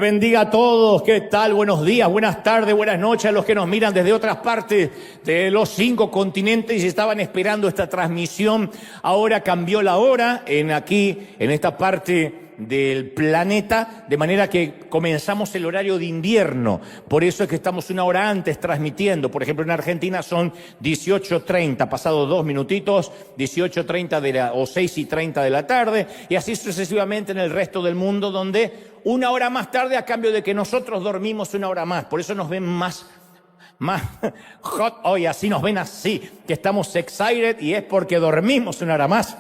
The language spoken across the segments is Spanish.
bendiga a todos. ¿Qué tal? Buenos días, buenas tardes, buenas noches a los que nos miran desde otras partes de los 5 continentes y estaban esperando esta transmisión. Ahora cambió la hora en esta parte del planeta, de manera que comenzamos el horario de invierno. Por eso es que estamos una hora antes transmitiendo. Por ejemplo, en Argentina son 18:30, pasados 2 minutitos, 18:30 o 6:30 de la tarde, y así sucesivamente en el resto del mundo, donde una hora más tarde a cambio de que nosotros dormimos una hora más. Por eso nos ven más hot hoy, así nos ven así, que estamos excited, y es porque dormimos una hora más.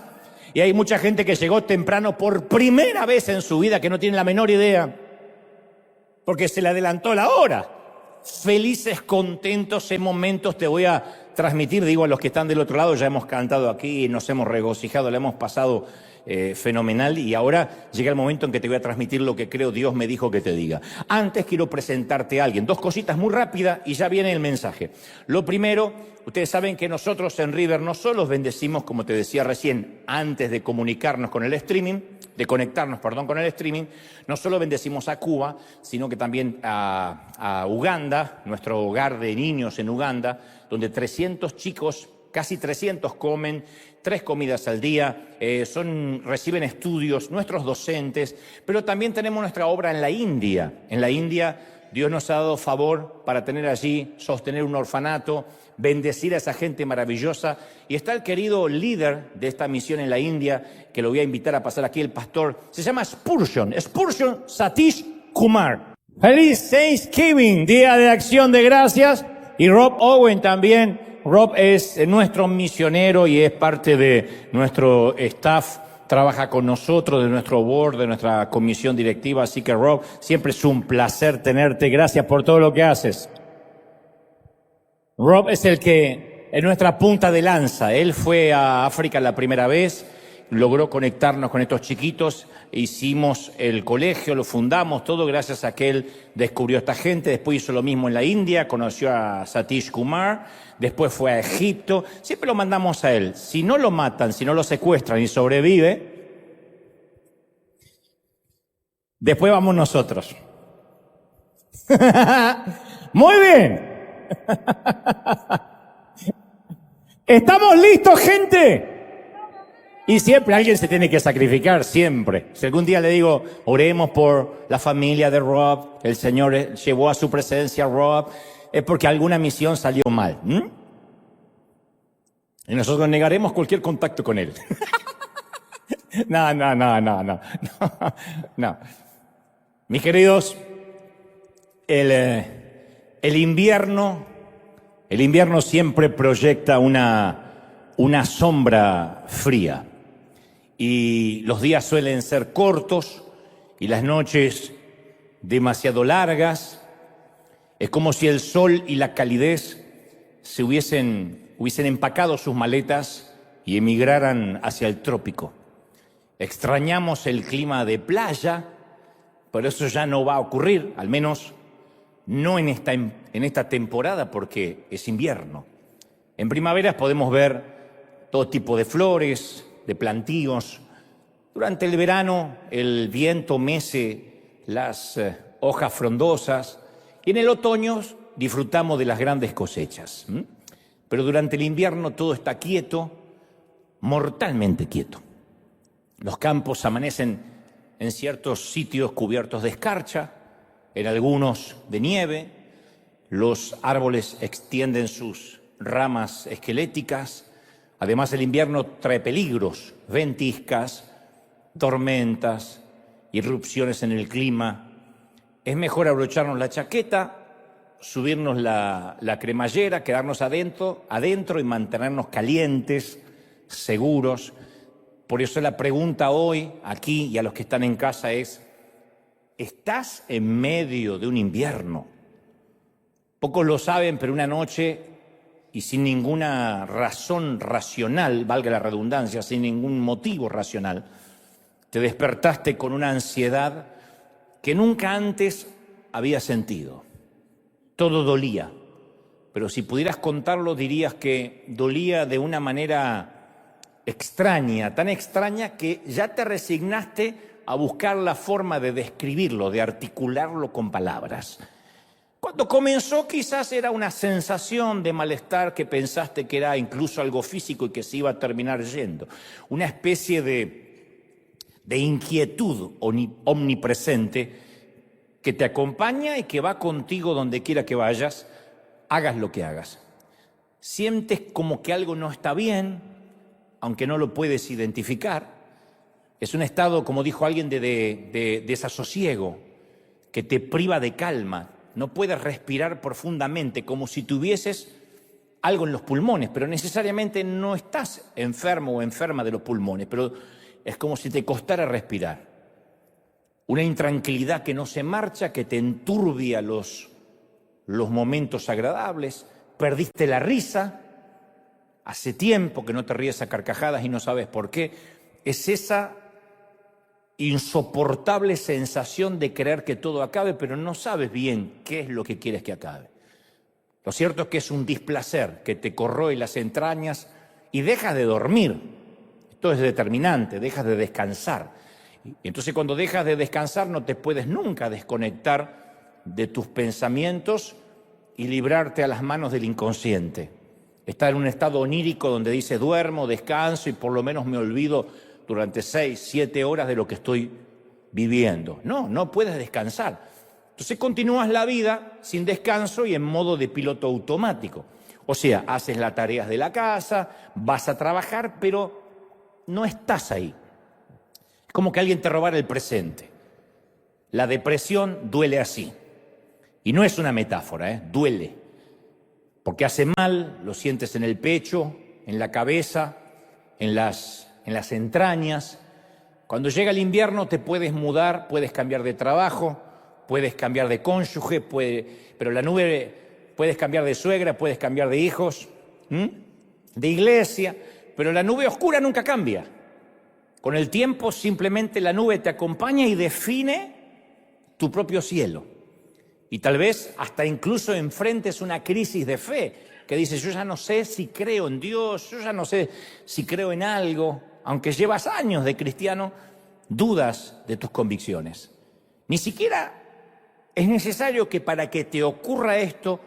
Y hay mucha gente que llegó temprano por primera vez en su vida que no tiene la menor idea, porque se le adelantó la hora. Felices, contentos en momentos te voy a transmitir, digo a los que están del otro lado, ya hemos cantado aquí, nos hemos regocijado, la hemos pasado fenomenal, y ahora llega el momento en que te voy a transmitir lo que creo Dios me dijo que te diga. Antes quiero presentarte a alguien, 2 cositas muy rápidas y ya viene el mensaje. Lo primero, ustedes saben que nosotros en River no solo bendecimos, como te decía recién, antes de comunicarnos con el streaming, de conectarnos, con el streaming, no solo bendecimos a Cuba, sino que también a Uganda, nuestro hogar de niños en Uganda, donde 300 chicos, casi 300 comen 3 comidas al día, reciben estudios, nuestros docentes, pero también tenemos nuestra obra en la India. En la India Dios nos ha dado favor para tener allí, sostener un orfanato, bendecir a esa gente maravillosa. Y está el querido líder de esta misión en la India, que lo voy a invitar a pasar aquí, el pastor. Se llama Spurgeon Satish Kumar. Feliz Thanksgiving, Día de Acción de Gracias. Y Rob Owen también. Rob es nuestro misionero y es parte de nuestro staff. Trabaja con nosotros, de nuestro board, de nuestra comisión directiva. Así que Rob, siempre es un placer tenerte. Gracias por todo lo que haces. Rob es el que es nuestra punta de lanza. Él fue a África la primera vez, logró conectarnos con estos chiquitos, hicimos el colegio, lo fundamos, todo gracias a que él descubrió a esta gente. Después hizo lo mismo en la India, conoció a Satish Kumar, después fue a Egipto. Siempre lo mandamos a él. Si no lo matan, si no lo secuestran y sobrevive, después vamos nosotros. Muy bien. ¿Estamos listos, gente? Y siempre alguien se tiene que sacrificar, siempre. Si algún día le digo, oremos por la familia de Rob, el Señor llevó a su presencia a Rob, es porque alguna misión salió mal. Y nosotros negaremos cualquier contacto con él. No. Mis queridos, el invierno siempre proyecta una sombra fría. Y los días suelen ser cortos y las noches demasiado largas. Es como si el sol y la calidez hubiesen empacado sus maletas y emigraran hacia el trópico. Extrañamos el clima de playa, pero eso ya no va a ocurrir, al menos no en esta temporada, porque es invierno. En primaveras podemos ver todo tipo de flores, de plantíos. Durante el verano el viento mece las hojas frondosas y en el otoño disfrutamos de las grandes cosechas. Pero durante el invierno todo está quieto, mortalmente quieto. Los campos amanecen en ciertos sitios cubiertos de escarcha, en algunos de nieve. Los árboles extienden sus ramas esqueléticas. Además, el invierno trae peligros, ventiscas, tormentas, irrupciones en el clima. Es mejor abrocharnos la chaqueta, subirnos la cremallera, quedarnos adentro y mantenernos calientes, seguros. Por eso la pregunta hoy, aquí y a los que están en casa es, ¿estás en medio de un invierno? Pocos lo saben, pero una noche, y sin ninguna razón racional, valga la redundancia, sin ningún motivo racional, te despertaste con una ansiedad que nunca antes había sentido. Todo dolía, pero si pudieras contarlo dirías que dolía de una manera extraña, tan extraña que ya te resignaste a buscar la forma de describirlo, de articularlo con palabras. Cuando comenzó quizás era una sensación de malestar que pensaste que era incluso algo físico y que se iba a terminar yendo. Una especie de inquietud omnipresente que te acompaña y que va contigo donde quiera que vayas, hagas lo que hagas. Sientes como que algo no está bien, aunque no lo puedes identificar. Es un estado, como dijo alguien, de desasosiego, que te priva de calma. No puedes respirar profundamente, como si tuvieses algo en los pulmones, pero necesariamente no estás enfermo o enferma de los pulmones, pero es como si te costara respirar. Una intranquilidad que no se marcha, que te enturbia los momentos agradables. Perdiste la risa, hace tiempo que no te ríes a carcajadas y no sabes por qué. Es esa insoportable sensación de querer que todo acabe, pero no sabes bien qué es lo que quieres que acabe. Lo cierto es que es un displacer que te corroe las entrañas y dejas de dormir. Esto es determinante, dejas de descansar. Y entonces cuando dejas de descansar no te puedes nunca desconectar de tus pensamientos y librarte a las manos del inconsciente. Estar en un estado onírico donde dice duermo, descanso y por lo menos me olvido durante 6, 7 horas de lo que estoy viviendo. No puedes descansar. Entonces continúas la vida sin descanso y en modo de piloto automático. O sea, haces las tareas de la casa, vas a trabajar, pero no estás ahí. Es como que alguien te robara el presente. La depresión duele así. Y no es una metáfora, duele. Porque hace mal, lo sientes en el pecho, en la cabeza, en las entrañas. Cuando llega el invierno te puedes mudar, puedes cambiar de trabajo, puedes cambiar de cónyuge, pero la nube, puedes cambiar de suegra, puedes cambiar de hijos, de iglesia, pero la nube oscura nunca cambia. Con el tiempo simplemente la nube te acompaña y define tu propio cielo. Y tal vez hasta incluso enfrentes una crisis de fe, que dices, yo ya no sé si creo en Dios, yo ya no sé si creo en algo. Aunque llevas años de cristiano, dudas de tus convicciones. Ni siquiera es necesario que para que te ocurra esto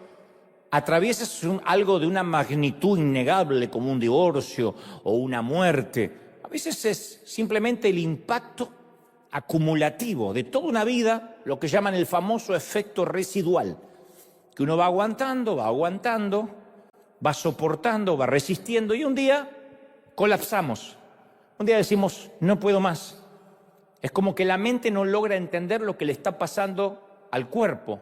atravieses algo de una magnitud innegable como un divorcio o una muerte. A veces es simplemente el impacto acumulativo de toda una vida, lo que llaman el famoso efecto residual, que uno va aguantando, va soportando, va resistiendo y un día colapsamos. Un día decimos, no puedo más. Es como que la mente no logra entender lo que le está pasando al cuerpo,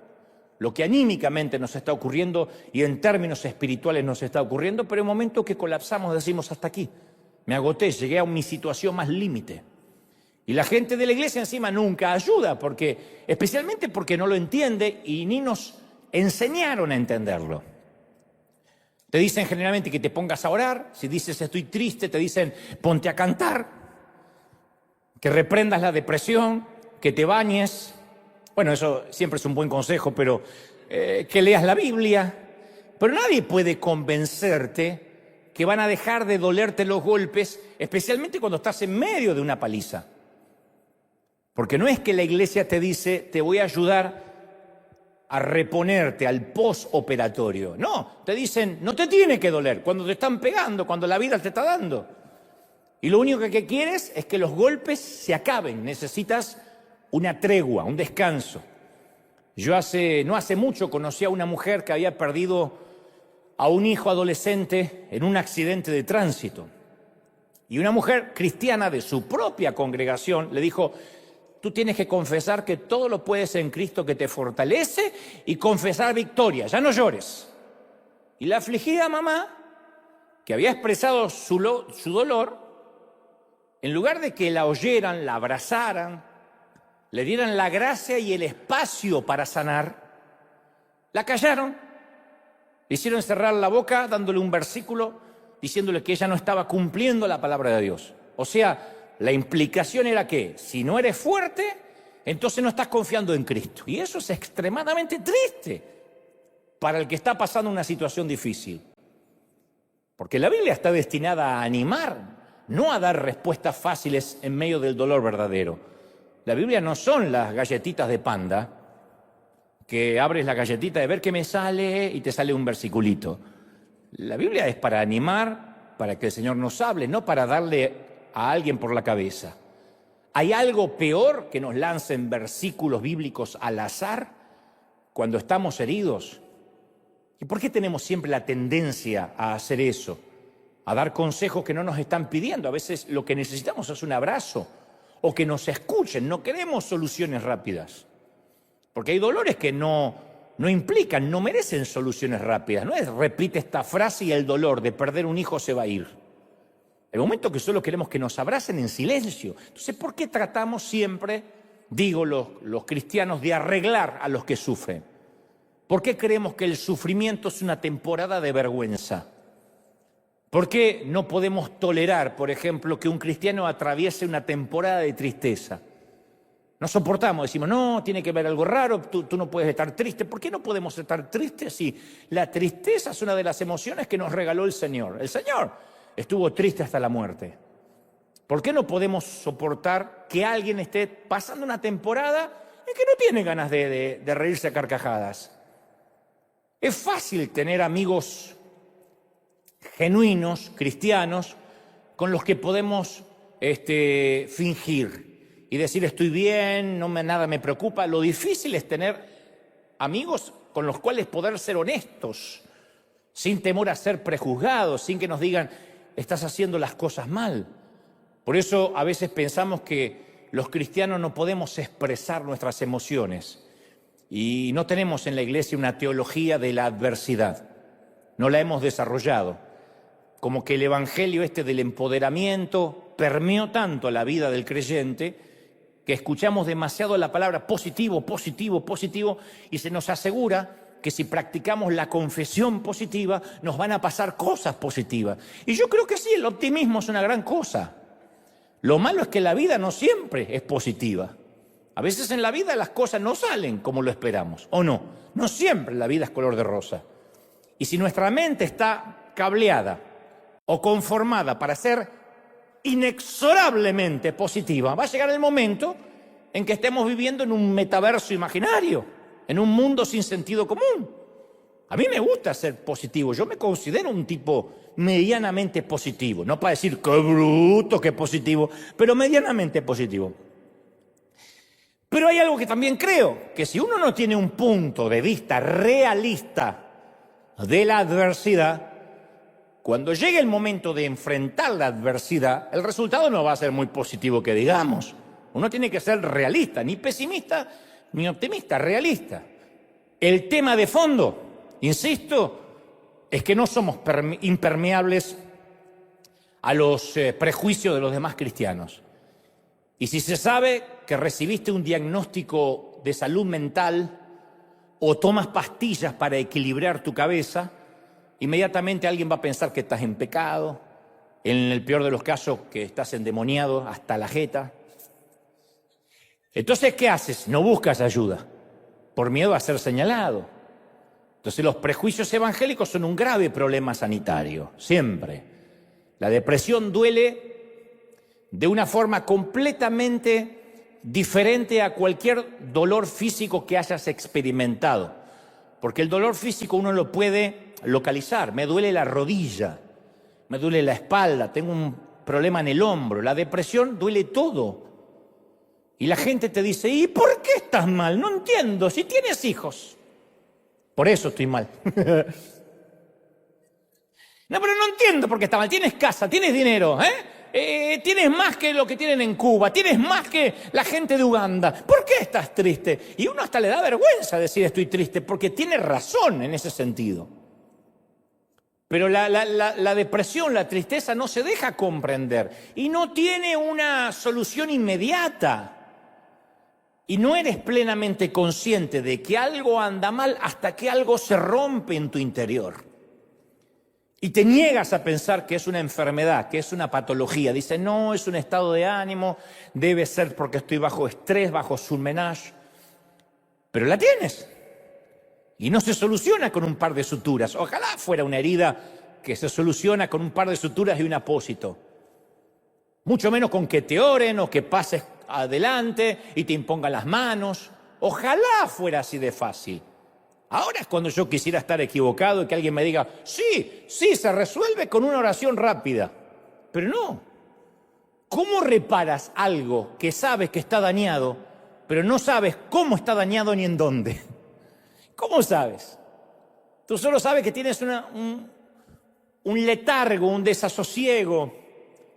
lo que anímicamente nos está ocurriendo y en términos espirituales nos está ocurriendo, pero en el momento que colapsamos decimos, hasta aquí, me agoté, llegué a mi situación más límite. Y la gente de la iglesia encima nunca ayuda, especialmente porque no lo entiende y ni nos enseñaron a entenderlo. Te dicen generalmente que te pongas a orar, si dices estoy triste, te dicen ponte a cantar, que reprendas la depresión, que te bañes. Bueno, eso siempre es un buen consejo, pero que leas la Biblia. Pero nadie puede convencerte que van a dejar de dolerte los golpes, especialmente cuando estás en medio de una paliza. Porque no es que la iglesia te dice, te voy a ayudar a reponerte al postoperatorio. No, te dicen, no te tiene que doler cuando te están pegando, cuando la vida te está dando. Y lo único que quieres es que los golpes se acaben. Necesitas una tregua, un descanso. Yo no hace mucho conocí a una mujer que había perdido a un hijo adolescente en un accidente de tránsito. Y una mujer cristiana de su propia congregación le dijo, tú tienes que confesar que todo lo puedes en Cristo que te fortalece y confesar victoria, ya no llores. Y la afligida mamá, que había expresado su dolor, en lugar de que la oyeran, la abrazaran, le dieran la gracia y el espacio para sanar, la callaron, le hicieron cerrar la boca dándole un versículo diciéndole que ella no estaba cumpliendo la palabra de Dios. O sea, la implicación era que si no eres fuerte, entonces no estás confiando en Cristo. Y eso es extremadamente triste para el que está pasando una situación difícil. Porque la Biblia está destinada a animar, no a dar respuestas fáciles en medio del dolor verdadero. La Biblia no son las galletitas de Panda, que abres la galletita de ver qué me sale y te sale un versiculito. La Biblia es para animar, para que el Señor nos hable, no para darle a alguien por la cabeza. ¿Hay algo peor que nos lancen versículos bíblicos al azar cuando estamos heridos? ¿Y por qué tenemos siempre la tendencia a hacer eso? A dar consejos que no nos están pidiendo. A veces lo que necesitamos es un abrazo o que nos escuchen. No queremos soluciones rápidas. Porque hay dolores que no implican, no merecen soluciones rápidas. No es repite esta frase y el dolor de perder un hijo se va a ir. El momento que solo queremos que nos abracen en silencio. Entonces, ¿por qué tratamos siempre, digo los cristianos, de arreglar a los que sufren? ¿Por qué creemos que el sufrimiento es una temporada de vergüenza? ¿Por qué no podemos tolerar, por ejemplo, que un cristiano atraviese una temporada de tristeza? No soportamos, decimos, no, tiene que haber algo raro, tú no puedes estar triste. ¿Por qué no podemos estar tristes si la tristeza es una de las emociones que nos regaló el Señor? El Señor estuvo triste hasta la muerte. ¿Por qué no podemos soportar que alguien esté pasando una temporada en que no tiene ganas de reírse a carcajadas? Es fácil tener amigos genuinos, cristianos, con los que podemos fingir y decir estoy bien, nada me preocupa. Lo difícil es tener amigos con los cuales poder ser honestos, sin temor a ser prejuzgados, sin que nos digan estás haciendo las cosas mal. Por eso a veces pensamos que los cristianos no podemos expresar nuestras emociones y no tenemos en la iglesia una teología de la adversidad. No la hemos desarrollado. Como que el evangelio del empoderamiento permeó tanto la vida del creyente que escuchamos demasiado la palabra positivo, positivo, positivo, y se nos asegura que si practicamos la confesión positiva nos van a pasar cosas positivas. Y yo creo que sí, el optimismo es una gran cosa. Lo malo es que la vida no siempre es positiva. A veces en la vida las cosas no salen como lo esperamos, ¿o no? No siempre la vida es color de rosa. Y si nuestra mente está cableada o conformada para ser inexorablemente positiva, va a llegar el momento en que estemos viviendo en un metaverso imaginario, en un mundo sin sentido común. A mí me gusta ser positivo, yo me considero un tipo medianamente positivo, no para decir qué bruto, qué positivo, pero medianamente positivo. Pero hay algo que también creo, que si uno no tiene un punto de vista realista de la adversidad, cuando llegue el momento de enfrentar la adversidad, el resultado no va a ser muy positivo que digamos. Uno tiene que ser realista, ni pesimista ni optimista, realista. El tema de fondo, insisto, es que no somos impermeables a los prejuicios de los demás cristianos. Y si se sabe que recibiste un diagnóstico de salud mental o tomas pastillas para equilibrar tu cabeza, inmediatamente alguien va a pensar que estás en pecado, en el peor de los casos que estás endemoniado hasta la jeta. Entonces, ¿qué haces? No buscas ayuda, por miedo a ser señalado. Entonces, los prejuicios evangélicos son un grave problema sanitario, siempre. La depresión duele de una forma completamente diferente a cualquier dolor físico que hayas experimentado, porque el dolor físico uno lo puede localizar. Me duele la rodilla, me duele la espalda, tengo un problema en el hombro. La depresión duele todo. Y la gente te dice, ¿y por qué estás mal? No entiendo, si tienes hijos. Por eso estoy mal. No, pero no entiendo por qué estás mal. Tienes casa, tienes dinero, tienes más que lo que tienen en Cuba, tienes más que la gente de Uganda. ¿Por qué estás triste? Y uno hasta le da vergüenza decir estoy triste, porque tiene razón en ese sentido. Pero la depresión, la tristeza no se deja comprender y no tiene una solución inmediata. Y no eres plenamente consciente de que algo anda mal hasta que algo se rompe en tu interior. Y te niegas a pensar que es una enfermedad, que es una patología. Dices, no, es un estado de ánimo, debe ser porque estoy bajo estrés, bajo surmenage. Pero la tienes. Y no se soluciona con un par de suturas. Ojalá fuera una herida que se soluciona con un par de suturas y un apósito. Mucho menos con que te oren o que pases adelante y te impongan las manos. Ojalá fuera así de fácil. Ahora es cuando yo quisiera estar equivocado y que alguien me diga, sí, se resuelve con una oración rápida. Pero no. ¿Cómo reparas algo que sabes que está dañado, pero no sabes cómo está dañado ni en dónde? ¿Cómo sabes? Tú solo sabes que tienes un letargo, un desasosiego,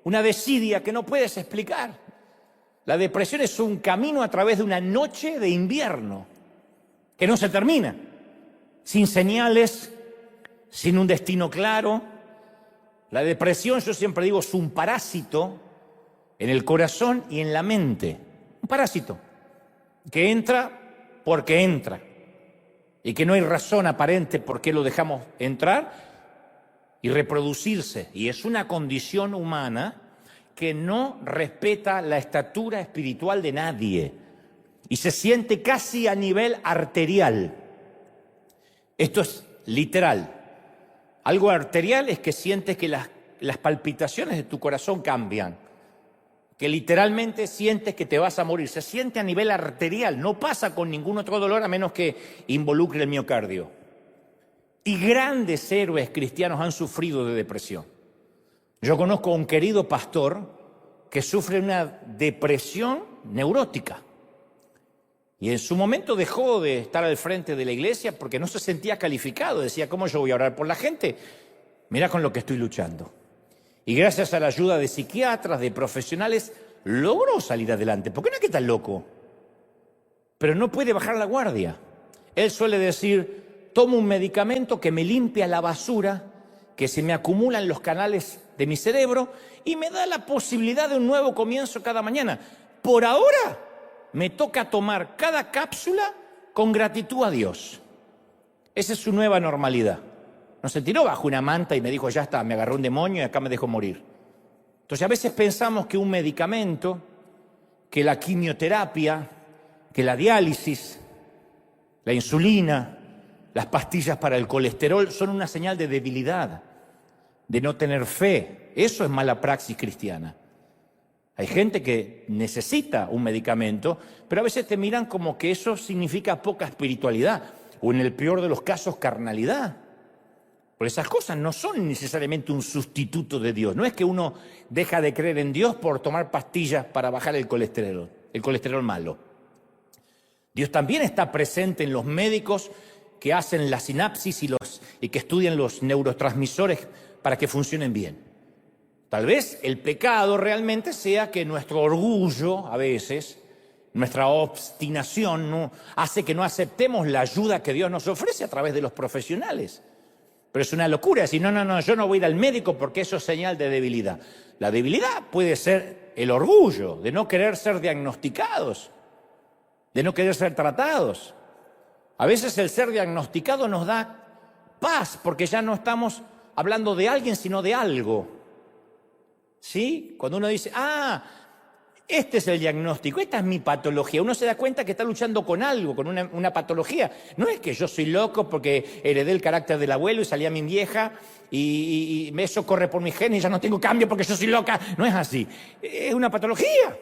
una desidia que no puedes explicar. La depresión es un camino a través de una noche de invierno que no se termina, sin señales, sin un destino claro. La depresión, yo siempre digo, es un parásito en el corazón y en la mente. Un parásito que entra porque entra y que no hay razón aparente por qué lo dejamos entrar y reproducirse. Y es una condición humana que no respeta la estatura espiritual de nadie y se siente casi a nivel arterial. Esto es literal. Algo arterial es que sientes que las palpitaciones de tu corazón cambian, que literalmente sientes que te vas a morir. Se siente a nivel arterial, no pasa con ningún otro dolor a menos que involucre el miocardio. Y grandes héroes cristianos han sufrido de depresión. Yo conozco a un querido pastor que sufre una depresión neurótica. Y en su momento dejó de estar al frente de la iglesia porque no se sentía calificado. Decía, ¿cómo yo voy a orar por la gente? Mira con lo que estoy luchando. Y gracias a la ayuda de psiquiatras, de profesionales, logró salir adelante. Porque no es que está loco, pero no puede bajar la guardia. Él suele decir, tomo un medicamento que me limpia la basura que se me acumula en los canales de mi cerebro y me da la posibilidad de un nuevo comienzo cada mañana. Por ahora me toca tomar cada cápsula con gratitud a Dios. Esa es su nueva normalidad. No se tiró bajo una manta y me dijo, ya está, me agarró un demonio y acá me dejo morir. Entonces a veces pensamos que un medicamento, que la quimioterapia, que la diálisis, la insulina, las pastillas para el colesterol son una señal de debilidad, de no tener fe. Eso es mala praxis cristiana. Hay gente que necesita un medicamento, pero a veces te miran como que eso significa poca espiritualidad, o en el peor de los casos, carnalidad. Pero esas cosas no son necesariamente un sustituto de Dios. No es que uno deja de creer en Dios por tomar pastillas para bajar el colesterol malo. Dios también está presente en los médicos que hacen la sinapsis y que estudian los neurotransmisores para que funcionen bien. Tal vez el pecado realmente sea que nuestro orgullo, a veces, nuestra obstinación, no, hace que no aceptemos la ayuda que Dios nos ofrece a través de los profesionales. Pero es una locura decir, no, yo no voy a ir al médico porque eso es señal de debilidad. La debilidad puede ser el orgullo de no querer ser diagnosticados, de no querer ser tratados. A veces el ser diagnosticado nos da paz porque ya no estamos hablando de alguien sino de algo. ¿Sí? Cuando uno dice, este es el diagnóstico, esta es mi patología, uno se da cuenta que está luchando con algo, con una patología. No es que yo soy loco porque heredé el carácter del abuelo y salí a mi vieja y eso corre por mis genes y ya no tengo cambio porque yo soy loca. No es así, es una patología.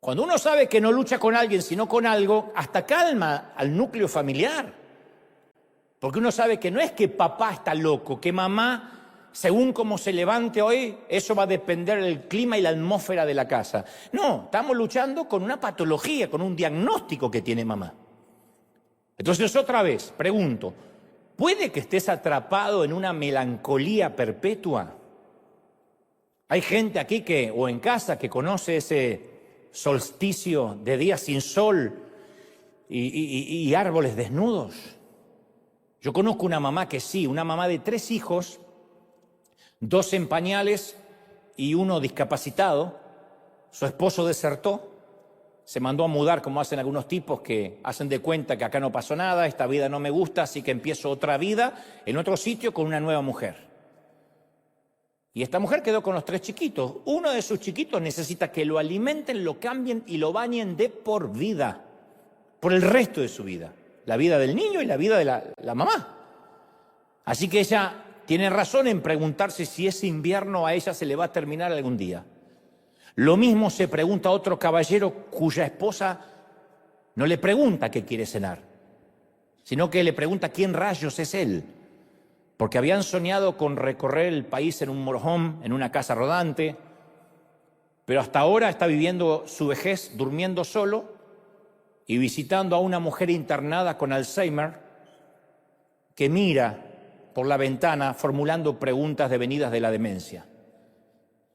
Cuando uno sabe que no lucha con alguien sino con algo, hasta calma al núcleo familiar. Porque uno sabe que no es que papá está loco, que mamá, según cómo se levante hoy, eso va a depender del clima y la atmósfera de la casa. No, estamos luchando con una patología, con un diagnóstico que tiene mamá. Entonces, otra vez, pregunto, ¿puede que estés atrapado en una melancolía perpetua? Hay gente aquí o en casa que conoce ese solsticio de días sin sol y árboles desnudos. Yo conozco una mamá que sí, una mamá de 3 hijos, 2 en pañales y 1 discapacitado. Su esposo desertó, se mandó a mudar como hacen algunos tipos que hacen de cuenta que acá no pasó nada, esta vida no me gusta, así que empiezo otra vida en otro sitio con una nueva mujer. Y esta mujer quedó con los 3 chiquitos. Uno de sus chiquitos necesita que lo alimenten, lo cambien y lo bañen de por vida, por el resto de su vida. La vida del niño y la vida de la mamá. Así que ella tiene razón en preguntarse si ese invierno a ella se le va a terminar algún día. Lo mismo se pregunta otro caballero cuya esposa no le pregunta qué quiere cenar, sino que le pregunta quién rayos es él, porque habían soñado con recorrer el país en un motorhome, en una casa rodante, pero hasta ahora está viviendo su vejez durmiendo solo y visitando a una mujer internada con Alzheimer que mira por la ventana formulando preguntas devenidas de la demencia.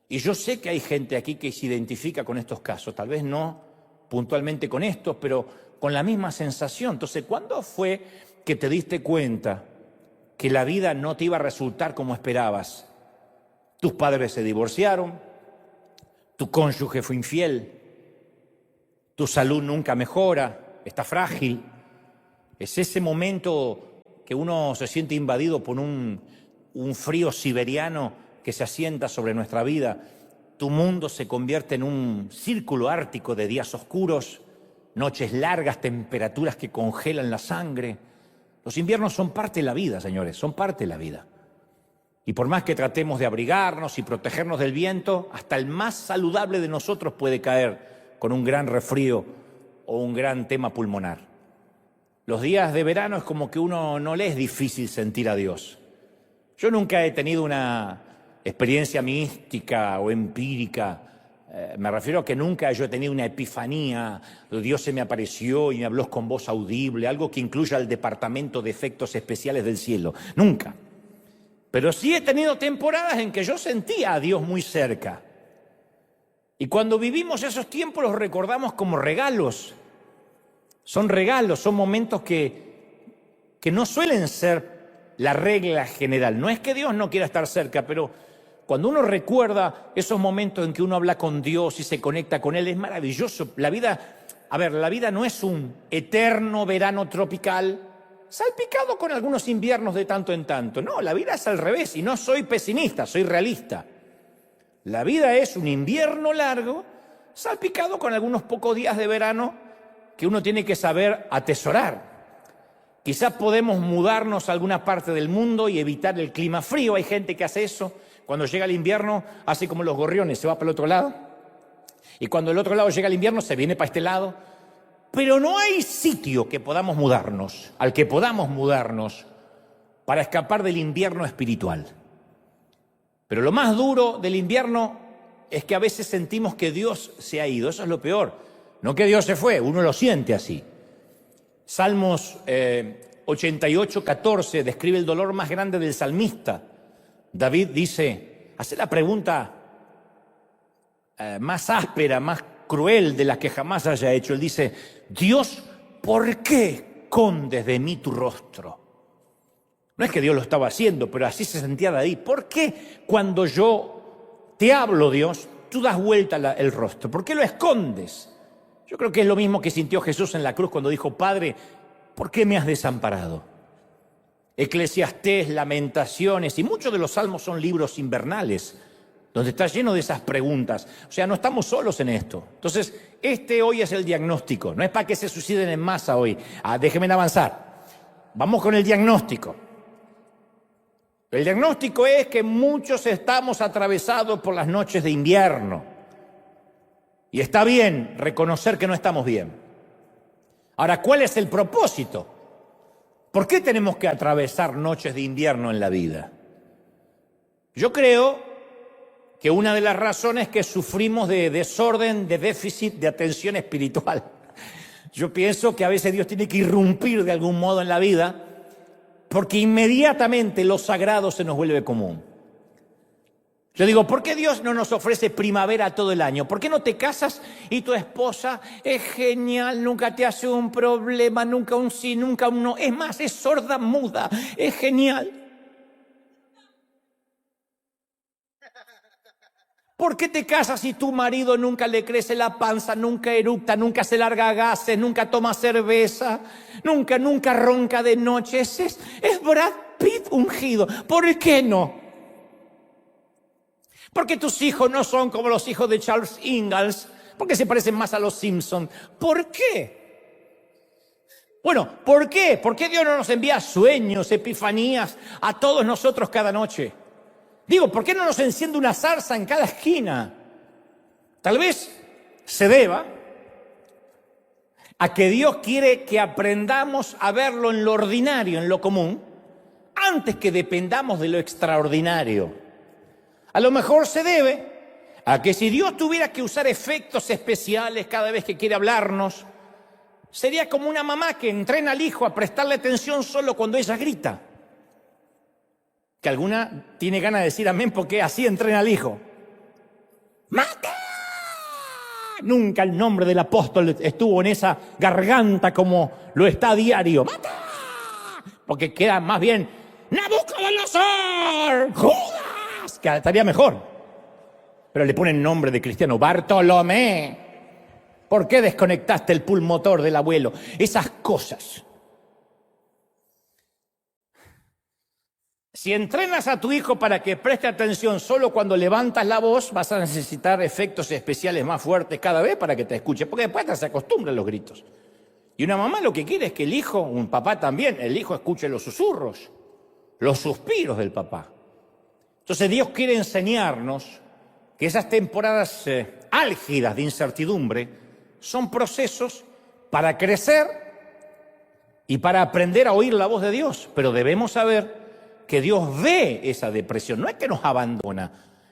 Y yo sé que hay gente aquí que se identifica con estos casos, tal vez no puntualmente con estos, pero con la misma sensación. Entonces, ¿cuándo fue que te diste cuenta que la vida no te iba a resultar como esperabas? Tus padres se divorciaron, tu cónyuge fue infiel, tu salud nunca mejora, está frágil. Es ese momento que uno se siente invadido por un frío siberiano que se asienta sobre nuestra vida. Tu mundo se convierte en un círculo ártico de días oscuros, noches largas, temperaturas que congelan la sangre. Los inviernos son parte de la vida, señores, son parte de la vida. Y por más que tratemos de abrigarnos y protegernos del viento, hasta el más saludable de nosotros puede caer con un gran resfrío o un gran tema pulmonar. Los días de verano es como que uno no le es difícil sentir a Dios. Yo nunca he tenido una experiencia mística o empírica. Me refiero a que nunca yo he tenido una epifanía, Dios se me apareció y me habló con voz audible, algo que incluya el departamento de efectos especiales del cielo. Nunca. Pero sí he tenido temporadas en que yo sentía a Dios muy cerca. Y cuando vivimos esos tiempos los recordamos como regalos. Son regalos, son momentos que no suelen ser la regla general. No es que Dios no quiera estar cerca, pero cuando uno recuerda esos momentos en que uno habla con Dios y se conecta con Él, es maravilloso. La vida no es un eterno verano tropical, salpicado con algunos inviernos de tanto en tanto. No, la vida es al revés, y no soy pesimista, soy realista. La vida es un invierno largo, salpicado con algunos pocos días de verano que uno tiene que saber atesorar. Quizás podemos mudarnos a alguna parte del mundo y evitar el clima frío. Hay gente que hace eso. Cuando llega el invierno, hace como los gorriones, se va para el otro lado. Y cuando el otro lado llega el invierno, se viene para este lado. Pero no hay sitio que podamos mudarnos, al que podamos mudarnos para escapar del invierno espiritual. Pero lo más duro del invierno es que a veces sentimos que Dios se ha ido. Eso es lo peor. No que Dios se fue, uno lo siente así. Salmos 88, 14 describe el dolor más grande del salmista. David dice, hace la pregunta más áspera, más cruel de la que jamás haya hecho. Él dice, Dios, ¿por qué escondes de mí tu rostro? No es que Dios lo estaba haciendo, pero así se sentía David. ¿Por qué cuando yo te hablo, Dios, tú das vuelta el rostro? ¿Por qué lo escondes? Yo creo que es lo mismo que sintió Jesús en la cruz cuando dijo, Padre, ¿por qué me has desamparado? Eclesiastés, Lamentaciones y muchos de los salmos son libros invernales, donde está lleno de esas preguntas. O sea, no estamos solos en esto. Entonces, hoy es el diagnóstico. No es para que se suiciden en masa hoy. Déjenme avanzar. Vamos con el diagnóstico. El diagnóstico es que muchos estamos atravesados por las noches de invierno. Y está bien reconocer que no estamos bien. Ahora, ¿cuál es el propósito? ¿Por qué tenemos que atravesar noches de invierno en la vida? Yo creo que una de las razones es que sufrimos de desorden, de déficit de atención espiritual. Yo pienso que a veces Dios tiene que irrumpir de algún modo en la vida porque inmediatamente lo sagrado se nos vuelve común. Yo digo, ¿por qué Dios no nos ofrece primavera todo el año? ¿Por qué no te casas y tu esposa es genial, nunca te hace un problema, nunca un sí, nunca un no? Es más, es sorda muda, es genial. ¿Por qué te casas y tu marido nunca le crece la panza, nunca eructa, nunca se larga gases, nunca toma cerveza, nunca ronca de noche? Es Brad Pitt ungido. ¿Por qué no? Porque tus hijos no son como los hijos de Charles Ingalls, porque se parecen más a los Simpson. ¿Por qué? Bueno, ¿por qué? ¿Por qué Dios no nos envía sueños, epifanías a todos nosotros cada noche? Digo, ¿por qué no nos enciende una zarza en cada esquina? Tal vez se deba a que Dios quiere que aprendamos a verlo en lo ordinario, en lo común, antes que dependamos de lo extraordinario. A lo mejor se debe a que si Dios tuviera que usar efectos especiales cada vez que quiere hablarnos, sería como una mamá que entrena al hijo a prestarle atención solo cuando ella grita. Que alguna tiene ganas de decir amén porque así entrena al hijo. ¡Mata! Nunca el nombre del apóstol estuvo en esa garganta como lo está a diario. ¡Mata! Porque queda más bien Nabucodonosor, Judas, que estaría mejor. Pero le ponen nombre de cristiano, Bartolomé. ¿Por qué desconectaste el pulmotor del abuelo? Esas cosas. Si entrenas a tu hijo para que preste atención solo cuando levantas la voz, vas a necesitar efectos especiales más fuertes cada vez para que te escuche, porque después se acostumbra a los gritos. Y una mamá lo que quiere es que el hijo, un papá también, el hijo escuche los susurros, los suspiros del papá. Entonces Dios quiere enseñarnos que esas temporadas álgidas de incertidumbre son procesos para crecer y para aprender a oír la voz de Dios, pero debemos saber que Dios ve esa depresión, no es que nos abandona,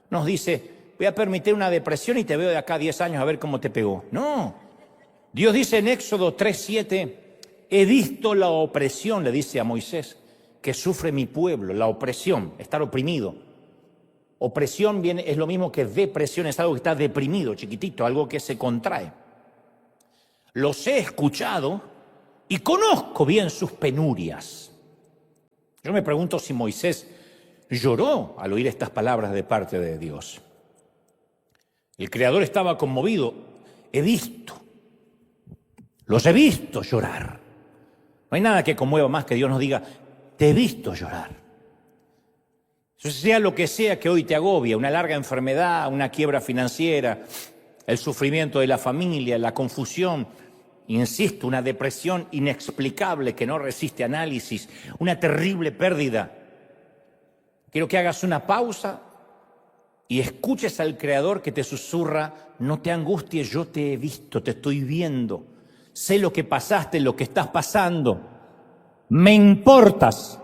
nos dice, voy a permitir una depresión y te veo de acá a 10 años a ver cómo te pegó. No, Dios dice en Éxodo 3:7, he visto la opresión, le dice a Moisés, que sufre mi pueblo, la opresión, estar oprimido. Opresión es lo mismo que depresión, es algo que está deprimido, chiquitito, algo que se contrae. Los he escuchado y conozco bien sus penurias. Yo me pregunto si Moisés lloró al oír estas palabras de parte de Dios. El Creador estaba conmovido. Los he visto llorar. No hay nada que conmueva más que Dios nos diga, te he visto llorar. Sea lo que sea que hoy te agobia, una larga enfermedad, una quiebra financiera, el sufrimiento de la familia, la confusión, insisto, una depresión inexplicable que no resiste análisis, una terrible pérdida. Quiero que hagas una pausa y escuches al Creador que te susurra, no te angusties, yo te he visto, te estoy viendo, sé lo que pasaste, lo que estás pasando, me importas,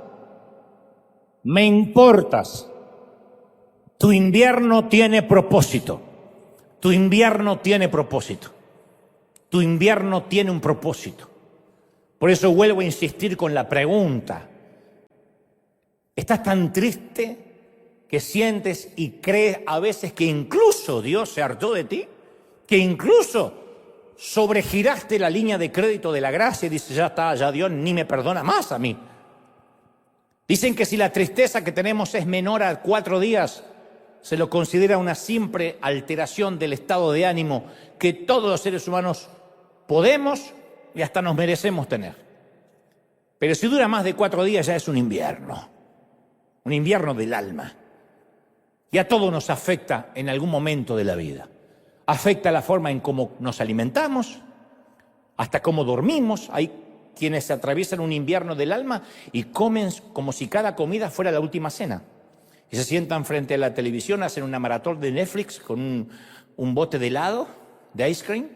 tu invierno tiene propósito, tu invierno tiene propósito. Tu invierno tiene un propósito. Por eso vuelvo a insistir con la pregunta. ¿Estás tan triste que sientes y crees a veces que incluso Dios se hartó de ti? ¿Que incluso sobregiraste la línea de crédito de la gracia y dices, ya está, ya Dios ni me perdona más a mí? Dicen que si la tristeza que tenemos es menor a 4 días, se lo considera una simple alteración del estado de ánimo que todos los seres humanos podemos y hasta nos merecemos tener. Pero si dura más de 4 días ya es un invierno del alma. Y a todos nos afecta en algún momento de la vida. Afecta la forma en cómo nos alimentamos, hasta cómo dormimos. Hay quienes se atraviesan un invierno del alma y comen como si cada comida fuera la última cena. Y se sientan frente a la televisión, hacen una maratón de Netflix con un bote de helado, de ice cream.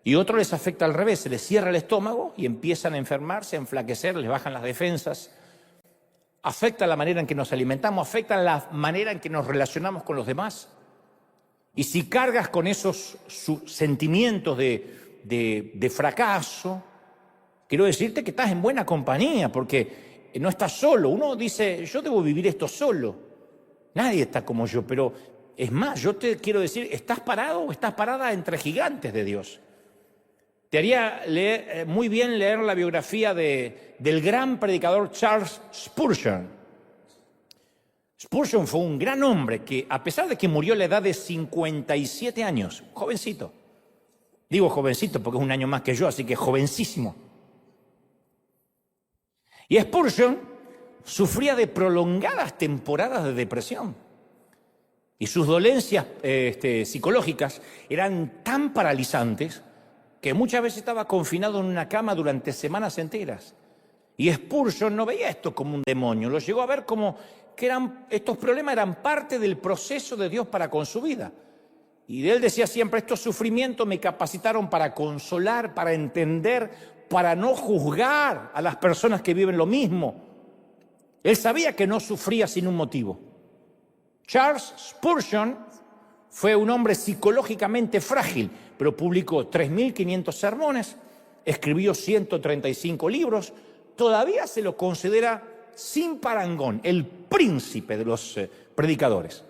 Y otro les afecta al revés, se les cierra el estómago y empiezan a enfermarse, a enflaquecer, les bajan las defensas. Afecta la manera en que nos alimentamos, afecta la manera en que nos relacionamos con los demás. Y si cargas con esos sentimientos de fracaso, quiero decirte que estás en buena compañía, porque no estás solo. Uno dice, yo debo vivir esto solo. Nadie está como yo, pero es más, yo te quiero decir, estás parado o estás parada entre gigantes de Dios. Te haría muy bien leer la biografía del gran predicador Charles Spurgeon. Spurgeon fue un gran hombre que, a pesar de que murió a la edad de 57 años, jovencito, digo jovencito porque es un año más que yo, así que jovencísimo. Y Spurgeon sufría de prolongadas temporadas de depresión. Y sus dolencias psicológicas eran tan paralizantes que muchas veces estaba confinado en una cama durante semanas enteras. Y Spurgeon no veía esto como un demonio, lo llegó a ver como que estos problemas eran parte del proceso de Dios para con su vida. Y él decía siempre, estos sufrimientos me capacitaron para consolar, para entender, para no juzgar a las personas que viven lo mismo. Él sabía que no sufría sin un motivo. Charles Spurgeon fue un hombre psicológicamente frágil, pero publicó 3.500 sermones, escribió 135 libros, todavía se lo considera sin parangón, el príncipe de los predicadores.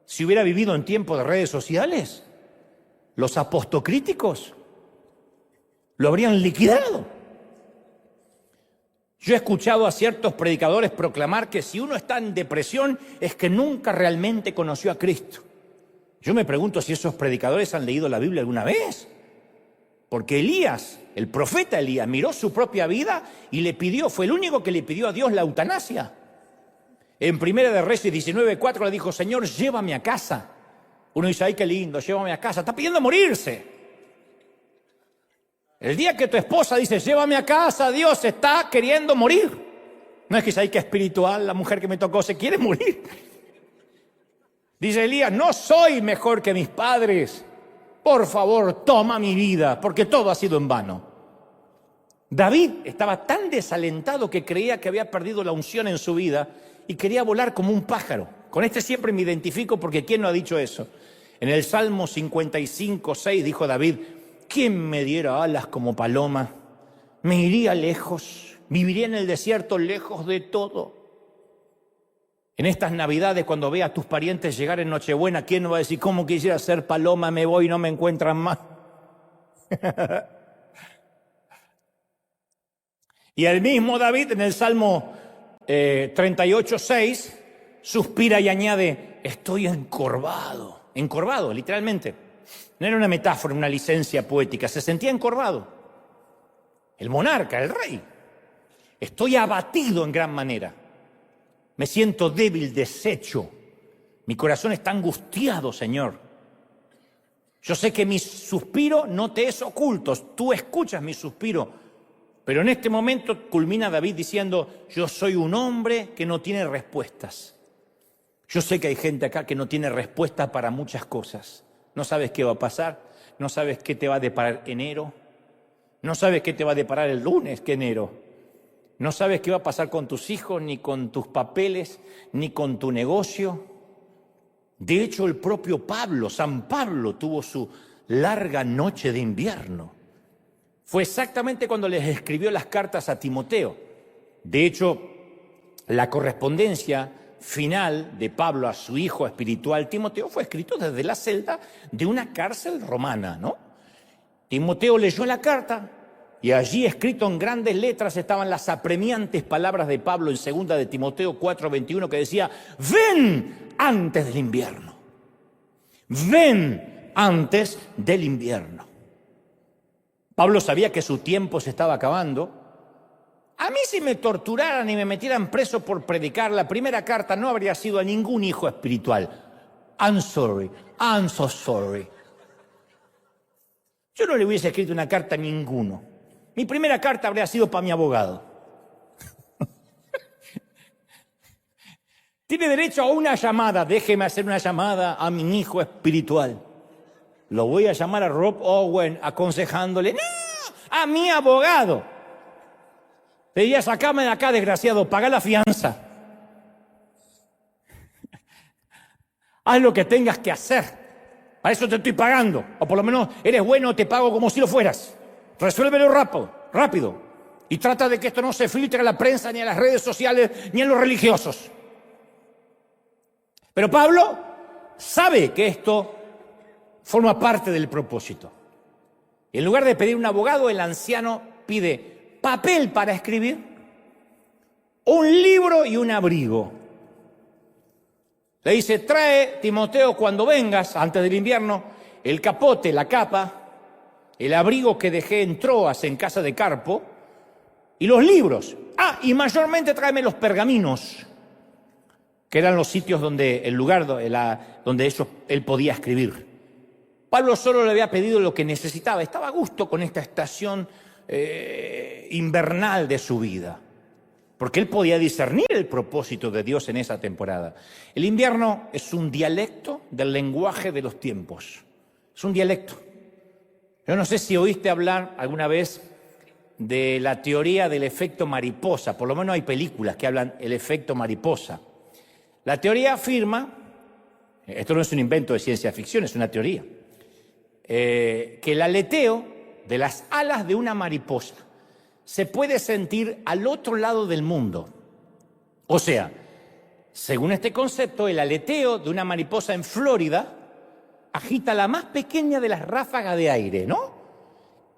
Si hubiera vivido en tiempos de redes sociales, los apostocríticos lo habrían liquidado. Yo he escuchado a ciertos predicadores proclamar que si uno está en depresión es que nunca realmente conoció a Cristo. Yo me pregunto si esos predicadores han leído la Biblia alguna vez. Porque Elías, el profeta Elías, miró su propia vida y le pidió, fue el único que le pidió a Dios la eutanasia. En Primera de Reyes 19:4 le dijo, Señor, llévame a casa. Uno dice, ay, qué lindo, llévame a casa. Está pidiendo morirse. El día que tu esposa dice, llévame a casa, Dios está queriendo morir. No es que sea, ay, qué espiritual, la mujer que me tocó se quiere morir. Dice Elías, no soy mejor que mis padres. Por favor, toma mi vida, porque todo ha sido en vano. David estaba tan desalentado que creía que había perdido la unción en su vida y quería volar como un pájaro. Con este siempre me identifico porque ¿quién no ha dicho eso? En el Salmo 55:6 dijo David, ¿quién me diera alas como paloma? Me iría lejos, viviría en el desierto lejos de todo. En estas Navidades, cuando vea a tus parientes llegar en Nochebuena, ¿quién no va a decir, cómo quisiera ser paloma, me voy y no me encuentran más? Y el mismo David en el Salmo 38:6 suspira y añade, estoy encorvado. Encorvado, literalmente. No era una metáfora, una licencia poética, se sentía encorvado. El monarca, el rey. Estoy abatido en gran manera. Me siento débil, deshecho. Mi corazón está angustiado, Señor. Yo sé que mi suspiro no te es oculto. Tú escuchas mi suspiro. Pero en este momento culmina David diciendo, yo soy un hombre que no tiene respuestas. Yo sé que hay gente acá que no tiene respuesta para muchas cosas. No sabes qué va a pasar. No sabes qué te va a deparar enero. No sabes qué te va a deparar el lunes, que enero. No sabes qué va a pasar con tus hijos, ni con tus papeles, ni con tu negocio. De hecho, el propio Pablo, San Pablo, tuvo su larga noche de invierno. Fue exactamente cuando les escribió las cartas a Timoteo. De hecho, la correspondencia final de Pablo a su hijo espiritual Timoteo fue escrito desde la celda de una cárcel romana, ¿no? Timoteo leyó la carta. Y allí, escrito en grandes letras, estaban las apremiantes palabras de Pablo en 2 de Timoteo 4:21, que decía, ven antes del invierno. Ven antes del invierno. Pablo sabía que su tiempo se estaba acabando. A mí si me torturaran y me metieran preso por predicar, la primera carta no habría sido a ningún hijo espiritual. I'm sorry, I'm so sorry. Yo no le hubiese escrito una carta a ninguno. Mi primera carta habría sido para mi abogado. Tiene derecho a una llamada. Déjeme hacer una llamada a mi hijo espiritual. Lo voy a llamar a Rob Owen aconsejándole. ¡No! A mi abogado. Le diría, sacame de acá, desgraciado, paga la fianza. Haz lo que tengas que hacer. Para eso te estoy pagando. O por lo menos eres bueno, te pago como si lo fueras. Resuélvelo rápido. Y trata de que esto no se filtre a la prensa, ni a las redes sociales, ni a los religiosos. Pero Pablo sabe que esto forma parte del propósito. En lugar de pedir un abogado, el anciano pide papel para escribir, un libro y un abrigo. Le dice, trae, Timoteo, cuando vengas, antes del invierno, el capote, la capa, el abrigo que dejé en Troas, en casa de Carpo, y los libros. Y mayormente tráeme los pergaminos, que eran los sitios donde, el lugar donde él podía escribir. Pablo solo le había pedido lo que necesitaba. Estaba a gusto con esta estación invernal de su vida. porque él podía discernir el propósito de Dios en esa temporada. El invierno es un dialecto del lenguaje de los tiempos. Es un dialecto. Yo no sé si oíste hablar alguna vez de la teoría del efecto mariposa. Por lo menos hay películas que hablan del efecto mariposa. La teoría afirma, esto no es un invento de ciencia ficción, es una teoría, que el aleteo de las alas de una mariposa se puede sentir al otro lado del mundo. O sea, según este concepto, el aleteo de una mariposa en Florida agita la más pequeña de las ráfagas de aire, ¿no?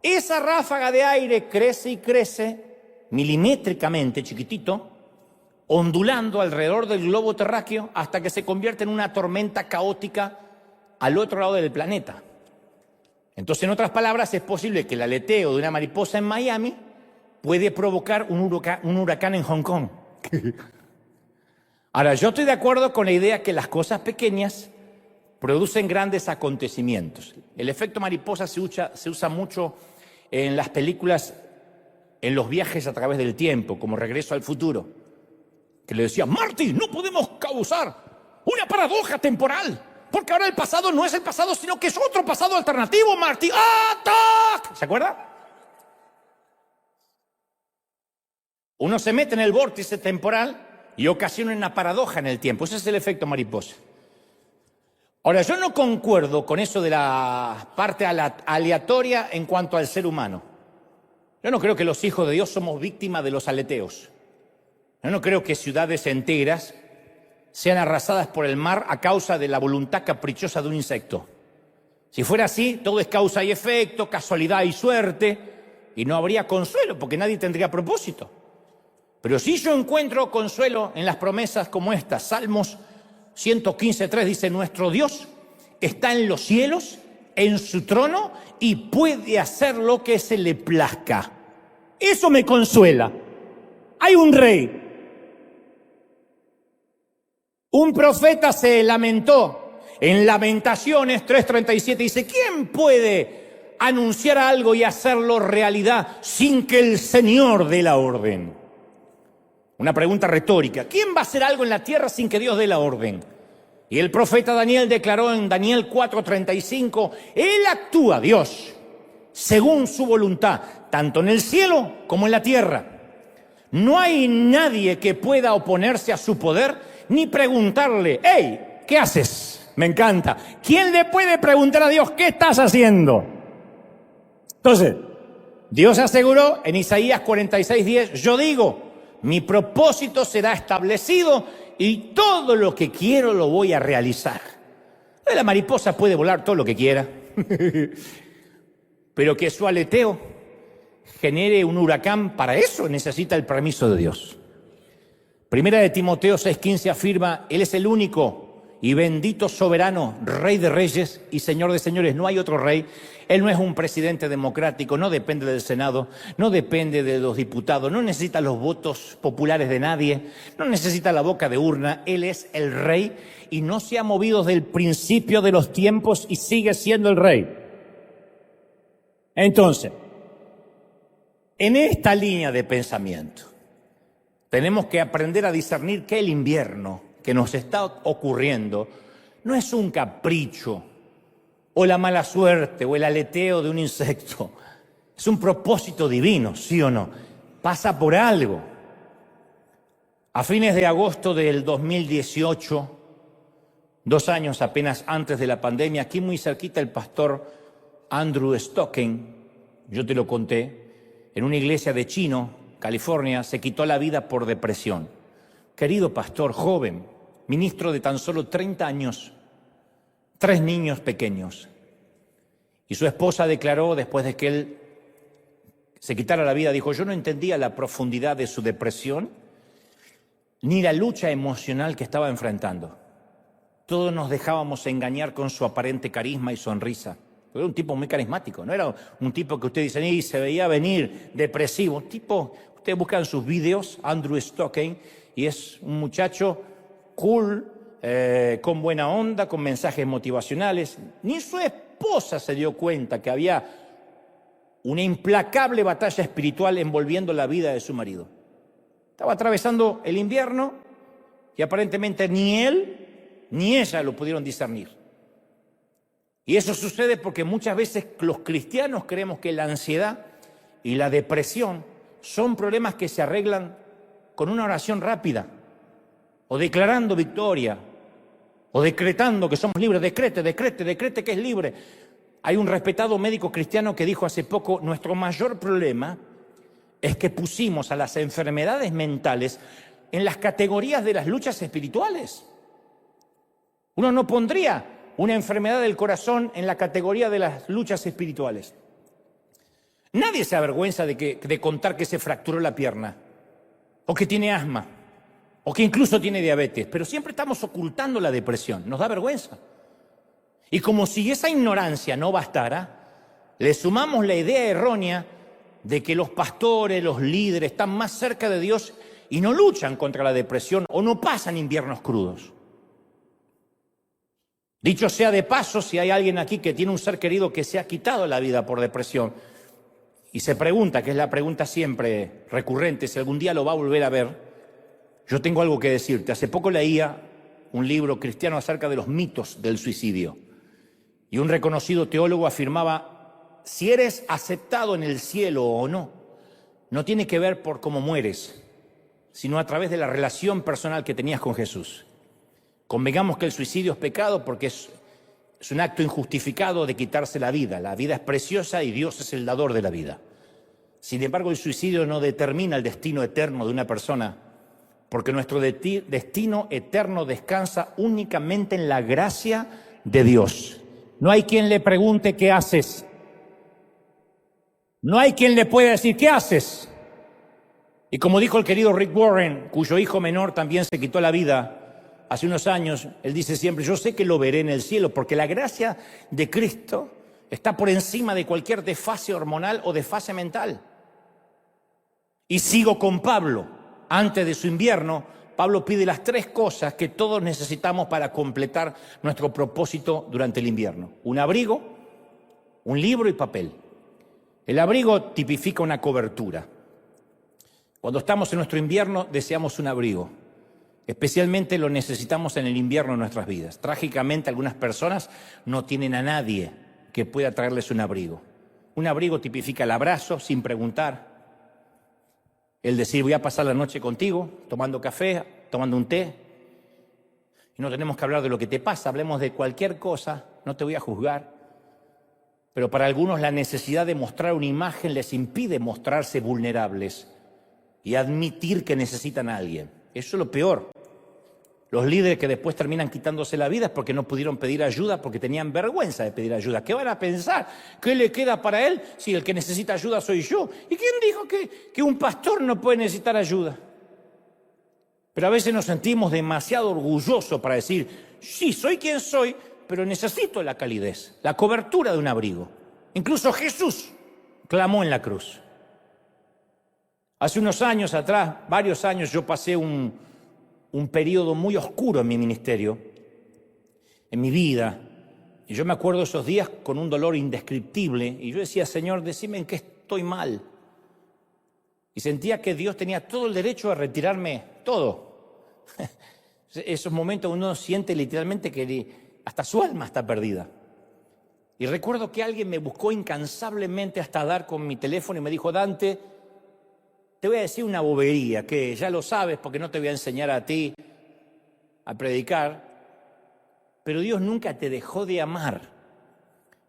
Esa ráfaga de aire crece y crece milimétricamente, chiquitito, ondulando alrededor del globo terráqueo hasta que se convierte en una tormenta caótica al otro lado del planeta. Entonces, en otras palabras, es posible que el aleteo de una mariposa en Miami puede provocar un huracán en Hong Kong. Ahora, yo estoy de acuerdo con la idea que las cosas pequeñas producen grandes acontecimientos. El efecto mariposa se usa mucho en las películas, en los viajes a través del tiempo, como Regreso al Futuro, que le decía, Marty, no podemos causar una paradoja temporal, porque ahora el pasado no es el pasado, sino que es otro pasado alternativo, Marty. ¡Atac! ¿Se acuerda? Uno se mete en el vórtice temporal y ocasiona una paradoja en el tiempo. Ese es el efecto mariposa. Ahora, yo no concuerdo con eso de la parte aleatoria en cuanto al ser humano. Yo no creo que los hijos de Dios somos víctimas de los aleteos. Yo no creo que ciudades enteras sean arrasadas por el mar a causa de la voluntad caprichosa de un insecto. Si fuera así, todo es causa y efecto, casualidad y suerte, y no habría consuelo, porque nadie tendría propósito. Pero si yo encuentro consuelo en las promesas como estas, Salmos 115:3 dice, nuestro Dios está en los cielos, en su trono, y puede hacer lo que se le plazca. Eso me consuela. Hay un rey. Un profeta se lamentó en Lamentaciones 3:37, dice, ¿quién puede anunciar algo y hacerlo realidad sin que el Señor dé la orden? Una pregunta retórica. ¿Quién va a hacer algo en la tierra sin que Dios dé la orden? Y el profeta Daniel declaró en Daniel 4:35, Él actúa, Dios, según su voluntad, tanto en el cielo como en la tierra. No hay nadie que pueda oponerse a su poder ni preguntarle, hey, ¿qué haces? Me encanta. ¿Quién le puede preguntar a Dios, ¿qué estás haciendo? Entonces, Dios aseguró en Isaías 46:10, yo digo, mi propósito será establecido y todo lo que quiero lo voy a realizar. La mariposa puede volar todo lo que quiera, pero que su aleteo genere un huracán, para eso necesita el permiso de Dios. Primera de Timoteo 6:15 afirma, Él es el único y bendito soberano, Rey de reyes y Señor de señores. No hay otro rey. Él no es un presidente democrático, no depende del Senado, no depende de los diputados, no necesita los votos populares de nadie, no necesita la boca de urna. Él es el rey y no se ha movido desde el principio de los tiempos y sigue siendo el rey. Entonces, en esta línea de pensamiento, tenemos que aprender a discernir que el invierno que nos está ocurriendo no es un capricho o la mala suerte o el aleteo de un insecto. Es un propósito divino, ¿sí o no? Pasa por algo. A fines de agosto del 2018, 2 años apenas antes de la pandemia, aquí muy cerquita el pastor Andrew Stocken, yo te lo conté, en una iglesia de Chino, California, se quitó la vida por depresión. Querido pastor, joven, ministro de tan solo 30 años, 3 niños pequeños. Y su esposa declaró, después de que él se quitara la vida, dijo, yo no entendía la profundidad de su depresión, ni la lucha emocional que estaba enfrentando. Todos nos dejábamos engañar con su aparente carisma y sonrisa. Era un tipo muy carismático, no era un tipo que usted dice, y se veía venir depresivo. Un tipo, ustedes buscan sus videos, Andrew Stocken, y es un muchacho cool, con buena onda, con mensajes motivacionales. Ni su esposa se dio cuenta que había una implacable batalla espiritual envolviendo la vida de su marido. Estaba atravesando el invierno y aparentemente ni él ni ella lo pudieron discernir. Y eso sucede porque muchas veces los cristianos creemos que la ansiedad y la depresión son problemas que se arreglan con una oración rápida, o declarando victoria, o decretando que somos libres. Decrete que es libre. Hay un respetado médico cristiano que dijo hace poco: nuestro mayor problema es que pusimos a las enfermedades mentales en las categorías de las luchas espirituales. Uno no pondría una enfermedad del corazón en la categoría de las luchas espirituales. Nadie se avergüenza de contar que se fracturó la pierna, o que tiene asma, o que incluso tiene diabetes, pero siempre estamos ocultando la depresión, nos da vergüenza. Y como si esa ignorancia no bastara, le sumamos la idea errónea de que los pastores, los líderes están más cerca de Dios y no luchan contra la depresión o no pasan inviernos crudos. Dicho sea de paso, si hay alguien aquí que tiene un ser querido que se ha quitado la vida por depresión y se pregunta, que es la pregunta siempre recurrente, si algún día lo va a volver a ver, yo tengo algo que decirte. Hace poco leía un libro cristiano acerca de los mitos del suicidio y un reconocido teólogo afirmaba: si eres aceptado en el cielo o no, no tiene que ver por cómo mueres, sino a través de la relación personal que tenías con Jesús. Convengamos que el suicidio es pecado porque es un acto injustificado de quitarse la vida. La vida es preciosa y Dios es el dador de la vida. Sin embargo, el suicidio no determina el destino eterno de una persona, porque nuestro destino eterno descansa únicamente en la gracia de Dios. No hay quien le pregunte qué haces. No hay quien le pueda decir qué haces. Y como dijo el querido Rick Warren, cuyo hijo menor también se quitó la vida hace unos años, él dice siempre: yo sé que lo veré en el cielo, porque la gracia de Cristo está por encima de cualquier desfase hormonal o desfase mental. Y sigo con Pablo. Antes de su invierno, Pablo pide las 3 cosas que todos necesitamos para completar nuestro propósito durante el invierno: un abrigo, un libro y papel. El abrigo tipifica una cobertura. Cuando estamos en nuestro invierno, deseamos un abrigo. Especialmente lo necesitamos en el invierno de nuestras vidas. Trágicamente, algunas personas no tienen a nadie que pueda traerles un abrigo. Un abrigo tipifica el abrazo sin preguntar, el decir: voy a pasar la noche contigo, tomando café, tomando un té. Y no tenemos que hablar de lo que te pasa, hablemos de cualquier cosa, no te voy a juzgar. Pero para algunos la necesidad de mostrar una imagen les impide mostrarse vulnerables y admitir que necesitan a alguien. Eso es lo peor. Los líderes que después terminan quitándose la vida es porque no pudieron pedir ayuda, porque tenían vergüenza de pedir ayuda. ¿Qué van a pensar? ¿Qué le queda para él si el que necesita ayuda soy yo? ¿Y quién dijo que un pastor no puede necesitar ayuda? Pero a veces nos sentimos demasiado orgullosos para decir: sí, soy quien soy, pero necesito la calidez, la cobertura de un abrigo. Incluso Jesús clamó en la cruz. Hace unos años atrás, varios años, yo pasé un periodo muy oscuro en mi ministerio, en mi vida. Y yo me acuerdo esos días con un dolor indescriptible. Y yo decía: Señor, decime en qué estoy mal. Y sentía que Dios tenía todo el derecho a retirarme todo. Esos momentos uno siente literalmente que hasta su alma está perdida. Y recuerdo que alguien me buscó incansablemente hasta dar con mi teléfono y me dijo: Dante, te voy a decir una bobería, que ya lo sabes porque no te voy a enseñar a ti a predicar, pero Dios nunca te dejó de amar.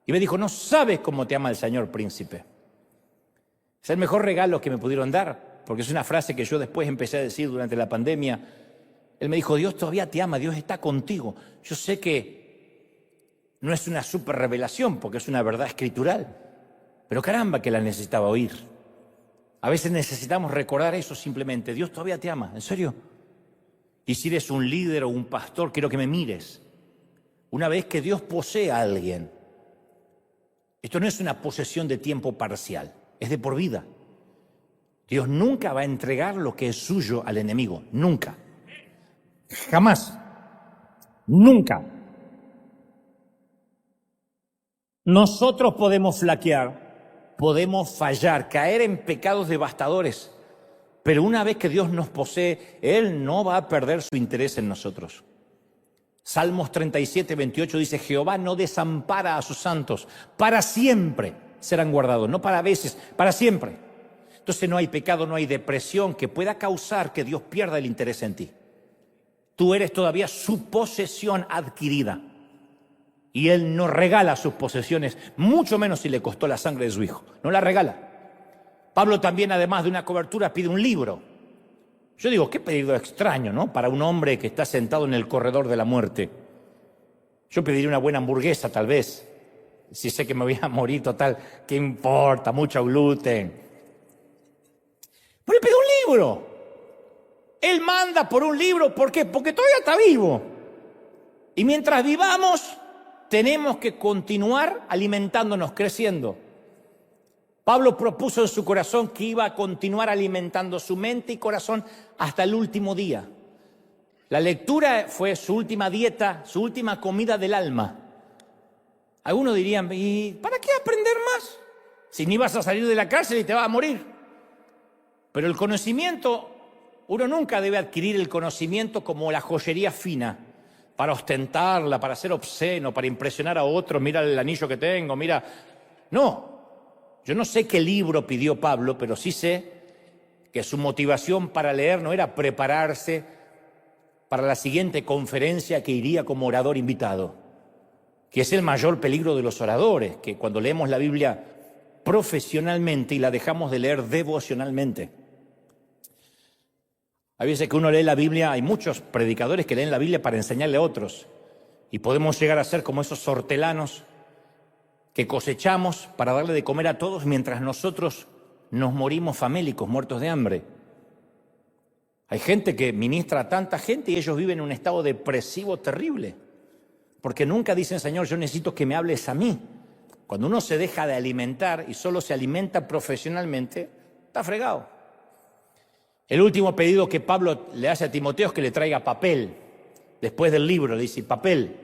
Y me dijo: no sabes cómo te ama el Señor, príncipe. Es el mejor regalo que me pudieron dar, porque es una frase que yo después empecé a decir durante la pandemia. Él me dijo: Dios todavía te ama, Dios está contigo. Yo sé que no es una super revelación, porque es una verdad escritural, pero caramba que la necesitaba oír. A veces necesitamos recordar eso simplemente: Dios todavía te ama, ¿en serio? Y si eres un líder o un pastor, quiero que me mires. Una vez que Dios posee a alguien, esto no es una posesión de tiempo parcial, es de por vida. Dios nunca va a entregar lo que es suyo al enemigo, nunca. Jamás. Nunca. Nosotros podemos flaquear, podemos fallar, caer en pecados devastadores, Pero una vez que Dios nos posee, Él no va a perder su interés en nosotros. Salmos 37, 28 dice, Jehová no desampara a sus santos, para siempre serán guardados, no para veces, para siempre. Entonces no hay pecado, no hay depresión que pueda causar que Dios pierda el interés en ti. Tú eres todavía su posesión adquirida. Y Él no regala sus posesiones, mucho menos si le costó la sangre de su hijo. No la regala. Pablo también, además de una cobertura, pide un libro. Yo digo, qué pedido extraño, ¿no? Para un hombre que está sentado en el corredor de la muerte. Yo pediría una buena hamburguesa, tal vez. Si sé que me voy a morir, total, ¿qué importa? Mucho gluten. Pero él pide un libro. Él manda por un libro, ¿por qué? Porque todavía está vivo. Y mientras vivamos, tenemos que continuar alimentándonos, creciendo. Pablo propuso en su corazón que iba a continuar alimentando su mente y corazón hasta el último día. La lectura fue su última dieta, su última comida del alma. Algunos dirían, ¿y para qué aprender más? Si ni vas a salir de la cárcel y te vas a morir. Pero el conocimiento, uno nunca debe adquirir el conocimiento como la joyería fina, para ostentarla, para ser obsceno, para impresionar a otros. Mira el anillo que tengo, mira. No. Yo no sé qué libro pidió Pablo, pero sí sé que su motivación para leer no era prepararse para la siguiente conferencia que iría como orador invitado, que es el mayor peligro de los oradores, que cuando leemos la Biblia profesionalmente y la dejamos de leer devocionalmente. Hay veces que uno lee la Biblia, hay muchos predicadores que leen la Biblia para enseñarle a otros, y podemos llegar a ser como esos hortelanos que cosechamos para darle de comer a todos mientras nosotros nos morimos famélicos, muertos de hambre. Hay gente que ministra a tanta gente y ellos viven en un estado depresivo terrible, porque nunca dicen, Señor, yo necesito que me hables a mí. Cuando uno se deja de alimentar y solo se alimenta profesionalmente, está fregado. El último pedido que Pablo le hace a Timoteo es que le traiga papel. Después del libro le dice, papel.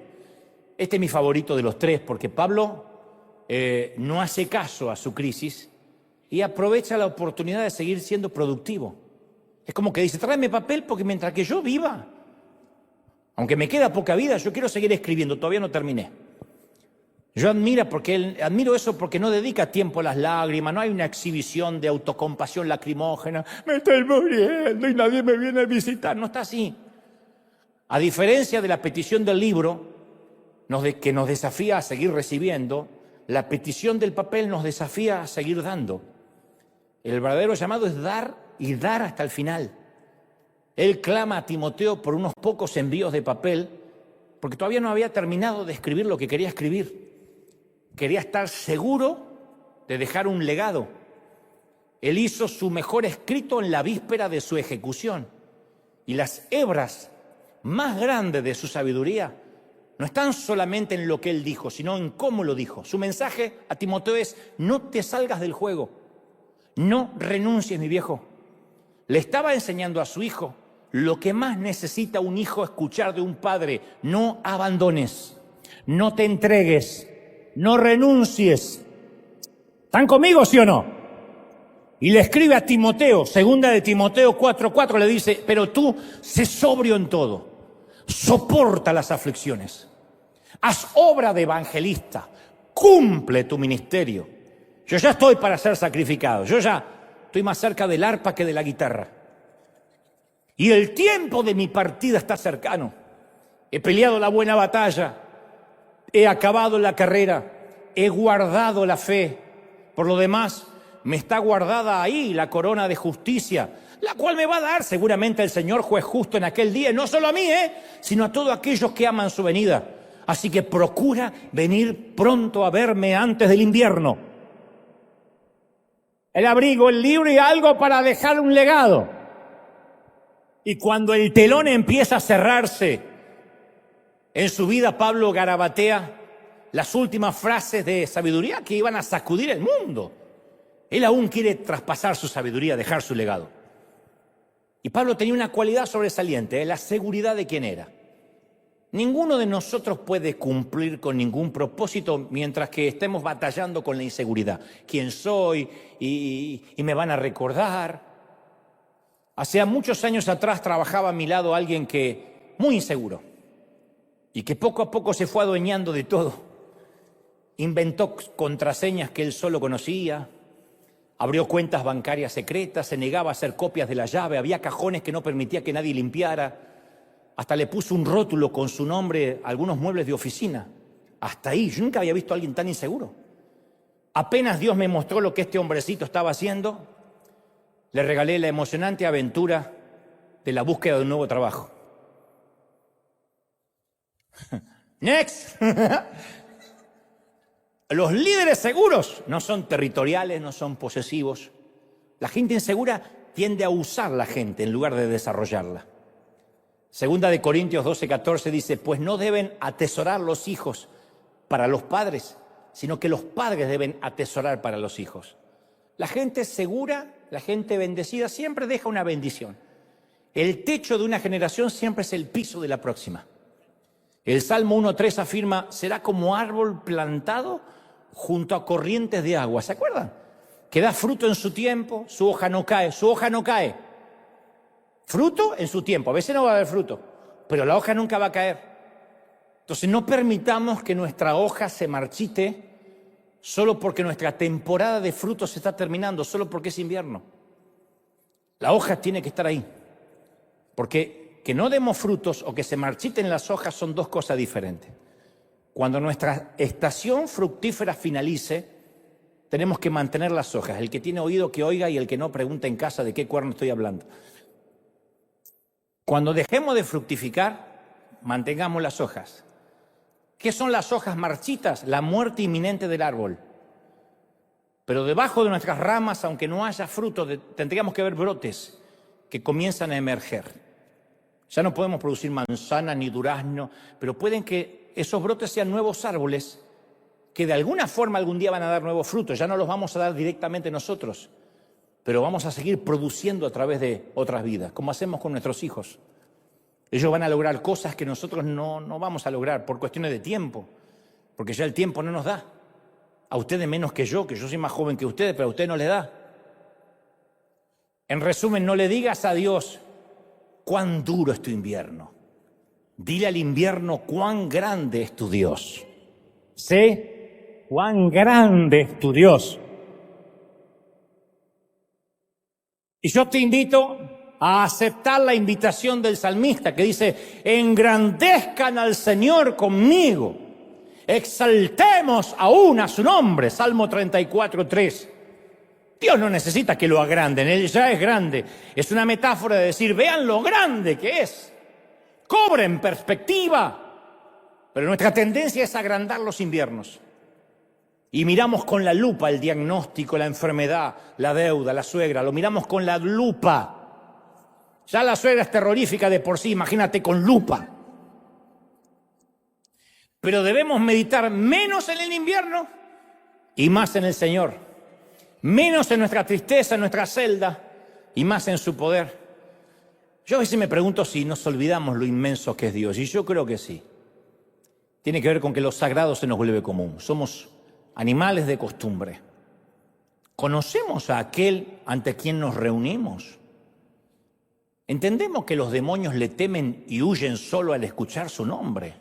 Este es mi favorito de los tres, porque Pablo no hace caso a su crisis y aprovecha la oportunidad de seguir siendo productivo. Es como que dice, tráeme papel porque mientras que yo viva, aunque me queda poca vida, yo quiero seguir escribiendo, todavía no terminé. Yo admiro eso porque no dedica tiempo a las lágrimas, no hay una exhibición de autocompasión lacrimógena, me estoy muriendo y nadie me viene a visitar, no está así. A diferencia de la petición del libro, que nos desafía a seguir recibiendo, la petición del papel nos desafía a seguir dando. El verdadero llamado es dar y dar hasta el final. Él clama a Timoteo por unos pocos envíos de papel, porque todavía no había terminado de escribir lo que quería escribir. Quería estar seguro de dejar un legado. Él hizo su mejor escrito en la víspera de su ejecución. Y las hebras más grandes de su sabiduría no están solamente en lo que él dijo, sino en cómo lo dijo. Su mensaje a Timoteo es, no te salgas del juego, no renuncies, mi viejo. Le estaba enseñando a su hijo lo que más necesita un hijo escuchar de un padre: no abandones, no te entregues, no renuncies. ¿Están conmigo, sí o no? Y le escribe a Timoteo, segunda de Timoteo 4:4, le dice, pero tú sé sobrio en todo. Soporta las aflicciones, haz obra de evangelista, cumple tu ministerio. Yo ya estoy para ser sacrificado, yo ya estoy más cerca del arpa que de la guitarra. Y el tiempo de mi partida está cercano. He peleado la buena batalla, he acabado la carrera, he guardado la fe. Por lo demás, me está guardada ahí la corona de justicia, la cual me va a dar seguramente el Señor juez justo en aquel día, no solo a mí, sino a todos aquellos que aman su venida. Así que procura venir pronto a verme antes del invierno. El abrigo, el libro y algo para dejar un legado. Y cuando el telón empieza a cerrarse en su vida, Pablo garabatea las últimas frases de sabiduría que iban a sacudir el mundo. Él aún quiere traspasar su sabiduría, dejar su legado. Y Pablo tenía una cualidad sobresaliente, la seguridad de quién era. Ninguno de nosotros puede cumplir con ningún propósito mientras que estemos batallando con la inseguridad. ¿Quién soy? Y me van a recordar. Hace muchos años atrás trabajaba a mi lado alguien muy inseguro y que poco a poco se fue adueñando de todo. Inventó contraseñas que él solo conocía, abrió cuentas bancarias secretas, se negaba a hacer copias de la llave, había cajones que no permitía que nadie limpiara, hasta le puso un rótulo con su nombre a algunos muebles de oficina. Hasta ahí, yo nunca había visto a alguien tan inseguro. Apenas Dios me mostró lo que este hombrecito estaba haciendo, le regalé la emocionante aventura de la búsqueda de un nuevo trabajo. Next. Los líderes seguros no son territoriales, no son posesivos. La gente insegura tiende a usar la gente en lugar de desarrollarla. Segunda de Corintios 12:14 dice, pues no deben atesorar los hijos para los padres, sino que los padres deben atesorar para los hijos. La gente segura, la gente bendecida siempre deja una bendición. El techo de una generación siempre es el piso de la próxima. El Salmo 1:3 afirma, será como árbol plantado junto a corrientes de agua. ¿Se acuerdan? Que da fruto en su tiempo, su hoja no cae, su hoja no cae. Fruto en su tiempo, a veces no va a haber fruto, pero la hoja nunca va a caer. Entonces no permitamos que nuestra hoja se marchite solo porque nuestra temporada de frutos se está terminando, solo porque es invierno. La hoja tiene que estar ahí, porque que no demos frutos o que se marchiten las hojas son dos cosas diferentes. Cuando nuestra estación fructífera finalice, tenemos que mantener las hojas. El que tiene oído que oiga y el que no pregunte en casa de qué cuerno estoy hablando. Cuando dejemos de fructificar, mantengamos las hojas. ¿Qué son las hojas marchitas? La muerte inminente del árbol. Pero debajo de nuestras ramas, aunque no haya fruto, tendríamos que ver brotes que comienzan a emerger. Ya no podemos producir manzana ni durazno, pero pueden que esos brotes sean nuevos árboles que de alguna forma algún día van a dar nuevos frutos. Ya no los vamos a dar directamente nosotros, pero vamos a seguir produciendo a través de otras vidas, como hacemos con nuestros hijos. Ellos van a lograr cosas que nosotros no vamos a lograr por cuestiones de tiempo, porque ya el tiempo no nos da. A ustedes menos que yo soy más joven que ustedes, pero a ustedes no les da. En resumen, no le digas a Dios cuán duro es tu invierno. Dile al invierno cuán grande es tu Dios. Sé cuán grande es tu Dios. Y yo te invito a aceptar la invitación del salmista que dice, engrandezcan al Señor conmigo, exaltemos aún a su nombre, Salmo 34:3. Dios no necesita que lo agranden, Él ya es grande. Es una metáfora de decir, vean lo grande que es, cobren perspectiva. Pero nuestra tendencia es agrandar los inviernos. Y miramos con la lupa el diagnóstico, la enfermedad, la deuda, la suegra, lo miramos con la lupa. Ya la suegra es terrorífica de por sí, imagínate con lupa. Pero debemos meditar menos en el invierno y más en el Señor. Menos en nuestra tristeza, en nuestra celda y más en su poder. Yo a veces me pregunto si nos olvidamos lo inmenso que es Dios, y yo creo que sí. Tiene que ver con que lo sagrado se nos vuelve común. Somos animales de costumbre. ¿Conocemos a aquel ante quien nos reunimos? ¿Entendemos que los demonios le temen y huyen solo al escuchar su nombre?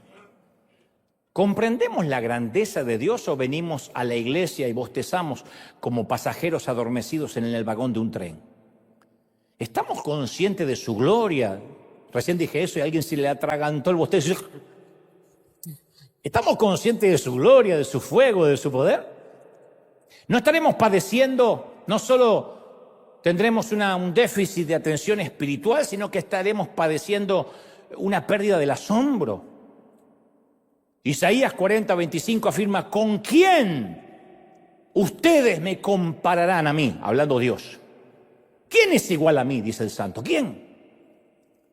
¿Comprendemos la grandeza de Dios o venimos a la iglesia y bostezamos como pasajeros adormecidos en el vagón de un tren? ¿Estamos conscientes de su gloria? Recién dije eso y a alguien se le atragantó el bostezo. ¿Estamos conscientes de su gloria, de su fuego, de su poder? No estaremos padeciendo, no solo tendremos un déficit de atención espiritual, sino que estaremos padeciendo una pérdida del asombro. Isaías 40:25 afirma, ¿con quién ustedes me compararán a mí? Hablando Dios. ¿Quién es igual a mí? Dice el santo. ¿Quién?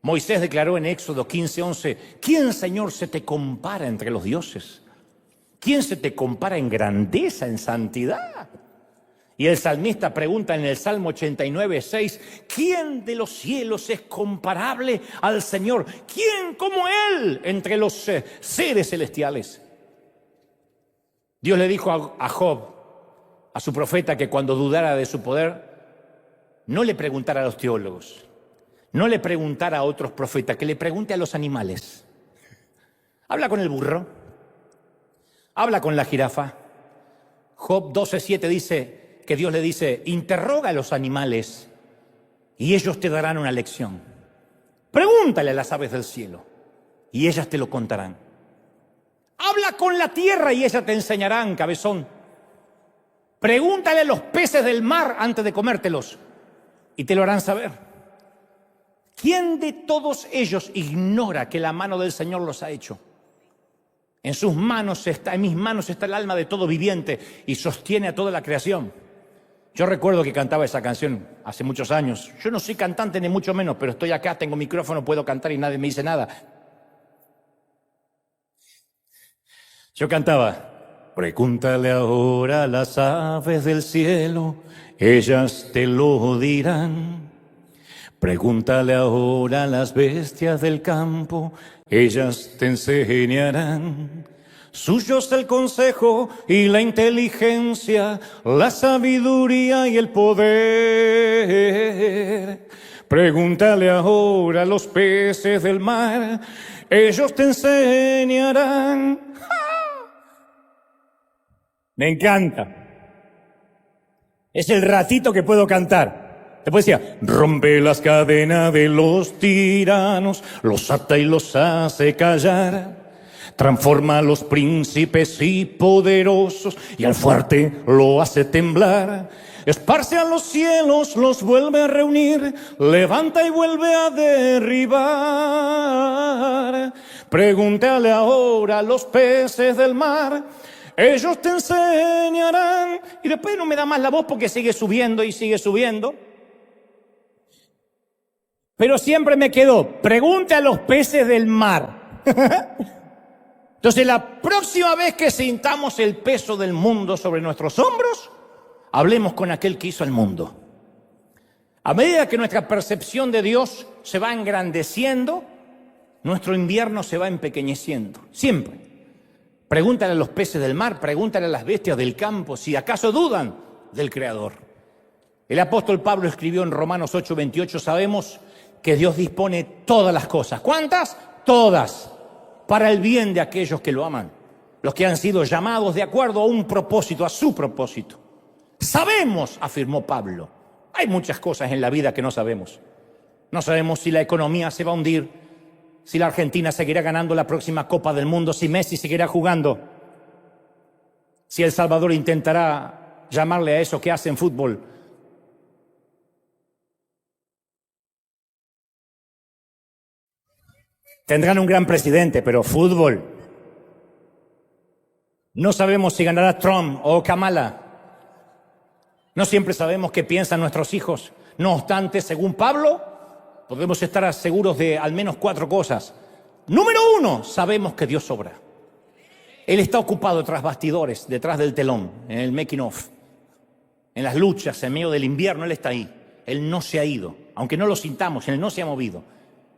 Moisés declaró en Éxodo 15:11, ¿quién, Señor, se te compara entre los dioses? ¿Quién se te compara en grandeza, en santidad? Y el salmista pregunta en el Salmo 89:6, ¿quién de los cielos es comparable al Señor? ¿Quién como Él entre los seres celestiales? Dios le dijo a Job, a su profeta, que cuando dudara de su poder, no le preguntara a los teólogos, no le preguntara a otros profetas, que le pregunte a los animales. Habla con el burro, habla con la jirafa. Job 12:7 dice que Dios le dice, interroga a los animales y ellos te darán una lección. Pregúntale a las aves del cielo y ellas te lo contarán. Habla con la tierra y ellas te enseñarán, cabezón. Pregúntale a los peces del mar antes de comértelos y te lo harán saber. ¿Quién de todos ellos ignora que la mano del Señor los ha hecho? En mis manos está el alma de todo viviente y sostiene a toda la creación. Yo recuerdo que cantaba esa canción hace muchos años. Yo no soy cantante ni mucho menos, pero estoy acá, tengo micrófono, puedo cantar y nadie me dice nada. Yo cantaba, pregúntale ahora a las aves del cielo, ellas te lo dirán. Pregúntale ahora a las bestias del campo, ellas te enseñarán. Suyo es el consejo y la inteligencia, la sabiduría y el poder. Pregúntale ahora a los peces del mar, ellos te enseñarán. Me encanta. Es el ratito que puedo cantar. Después decía, rompe las cadenas de los tiranos, los ata y los hace callar. Transforma a los príncipes y poderosos y al fuerte lo hace temblar. Esparce a los cielos, los vuelve a reunir, levanta y vuelve a derribar. Pregúntale ahora a los peces del mar, ellos te enseñarán. Y después no me da más la voz porque sigue subiendo y sigue subiendo. Pero siempre me quedó, pregunte a los peces del mar. Entonces la próxima vez que sintamos el peso del mundo sobre nuestros hombros, hablemos con aquel que hizo el mundo. A medida que nuestra percepción de Dios se va engrandeciendo, nuestro invierno se va empequeñeciendo. Siempre. Pregúntale a los peces del mar, pregúntale a las bestias del campo, si acaso dudan del Creador. El apóstol Pablo escribió en Romanos 8:28, sabemos que Dios dispone todas las cosas. ¿Cuántas? Todas. Para el bien de aquellos que lo aman. Los que han sido llamados de acuerdo a un propósito, a su propósito. Sabemos, afirmó Pablo. Hay muchas cosas en la vida que no sabemos. No sabemos si la economía se va a hundir, si la Argentina seguirá ganando la próxima Copa del Mundo, si Messi seguirá jugando, si El Salvador intentará llamarle a eso que hace en fútbol. Tendrán un gran presidente, pero fútbol. No sabemos si ganará Trump o Kamala. No siempre sabemos qué piensan nuestros hijos. No obstante, según Pablo, podemos estar seguros de al menos 4 cosas. Número 1, sabemos que Dios obra. Él está ocupado tras bastidores, detrás del telón, en el making of. En las luchas, en medio del invierno, Él está ahí. Él no se ha ido. Aunque no lo sintamos, Él no se ha movido.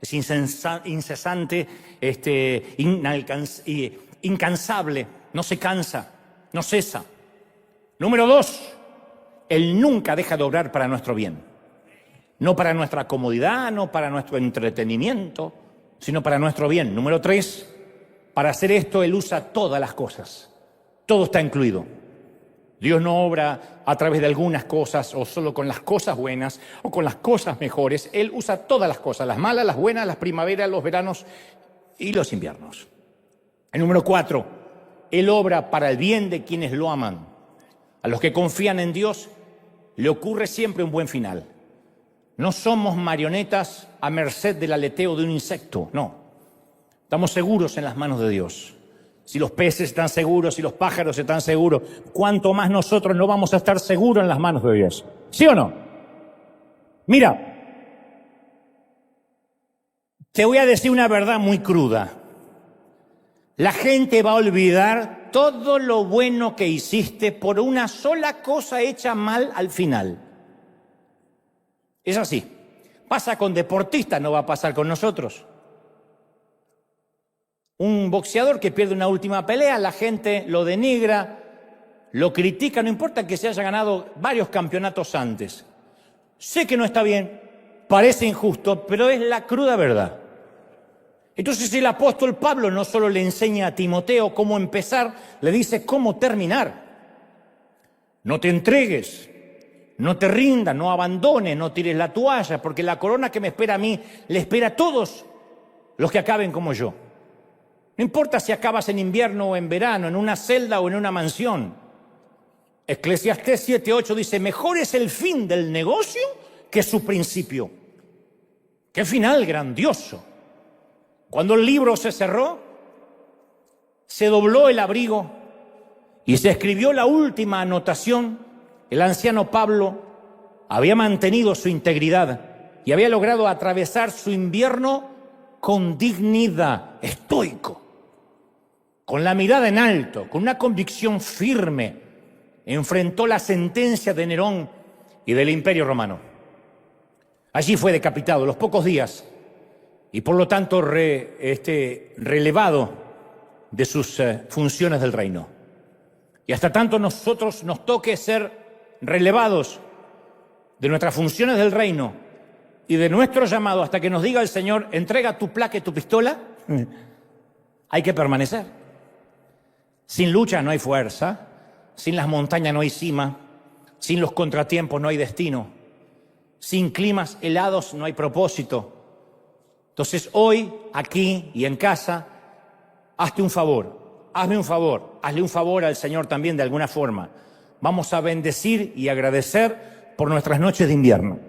Es incesante, incansable, no se cansa, no cesa. Número 2, Él nunca deja de obrar para nuestro bien. No para nuestra comodidad, no para nuestro entretenimiento, sino para nuestro bien. Número 3, para hacer esto Él usa todas las cosas. Todo está incluido. Dios no obra a través de algunas cosas o solo con las cosas buenas o con las cosas mejores. Él usa todas las cosas, las malas, las buenas, las primaveras, los veranos y los inviernos. El número 4, Él obra para el bien de quienes lo aman. A los que confían en Dios le ocurre siempre un buen final. No somos marionetas a merced del aleteo de un insecto, no. Estamos seguros en las manos de Dios. Si los peces están seguros, si los pájaros están seguros, ¿cuánto más nosotros no vamos a estar seguros en las manos de Dios? ¿Sí o no? Mira, te voy a decir una verdad muy cruda. La gente va a olvidar todo lo bueno que hiciste por una sola cosa hecha mal al final. Es así. Pasa con deportistas, no va a pasar con nosotros. Un boxeador que pierde una última pelea, la gente lo denigra, lo critica, no importa que se haya ganado varios campeonatos antes. Sé que no está bien, parece injusto, pero es la cruda verdad. Entonces el apóstol Pablo no solo le enseña a Timoteo cómo empezar, le dice cómo terminar. No te entregues, no te rindas, no abandones, no tires la toalla, porque la corona que me espera a mí, le espera a todos los que acaben como yo. No importa si acabas en invierno o en verano, en una celda o en una mansión. Eclesiastés 7:8 dice, mejor es el fin del negocio que su principio. ¡Qué final grandioso! Cuando el libro se cerró, se dobló el abrigo y se escribió la última anotación. El anciano Pablo había mantenido su integridad y había logrado atravesar su invierno con dignidad, estoico, con la mirada en alto, con una convicción firme. Enfrentó la sentencia de Nerón y del Imperio Romano. Allí fue decapitado a los pocos días y por lo tanto relevado de sus funciones del reino. Y hasta tanto nosotros nos toque ser relevados de nuestras funciones del reino y de nuestro llamado, hasta que nos diga el Señor, entrega tu placa y tu pistola, hay que permanecer. Sin lucha no hay fuerza, sin las montañas no hay cima, sin los contratiempos no hay destino, sin climas helados no hay propósito. Entonces hoy, aquí y en casa, hazme un favor, hazle un favor al Señor también de alguna forma. Vamos a bendecir y agradecer por nuestras noches de invierno.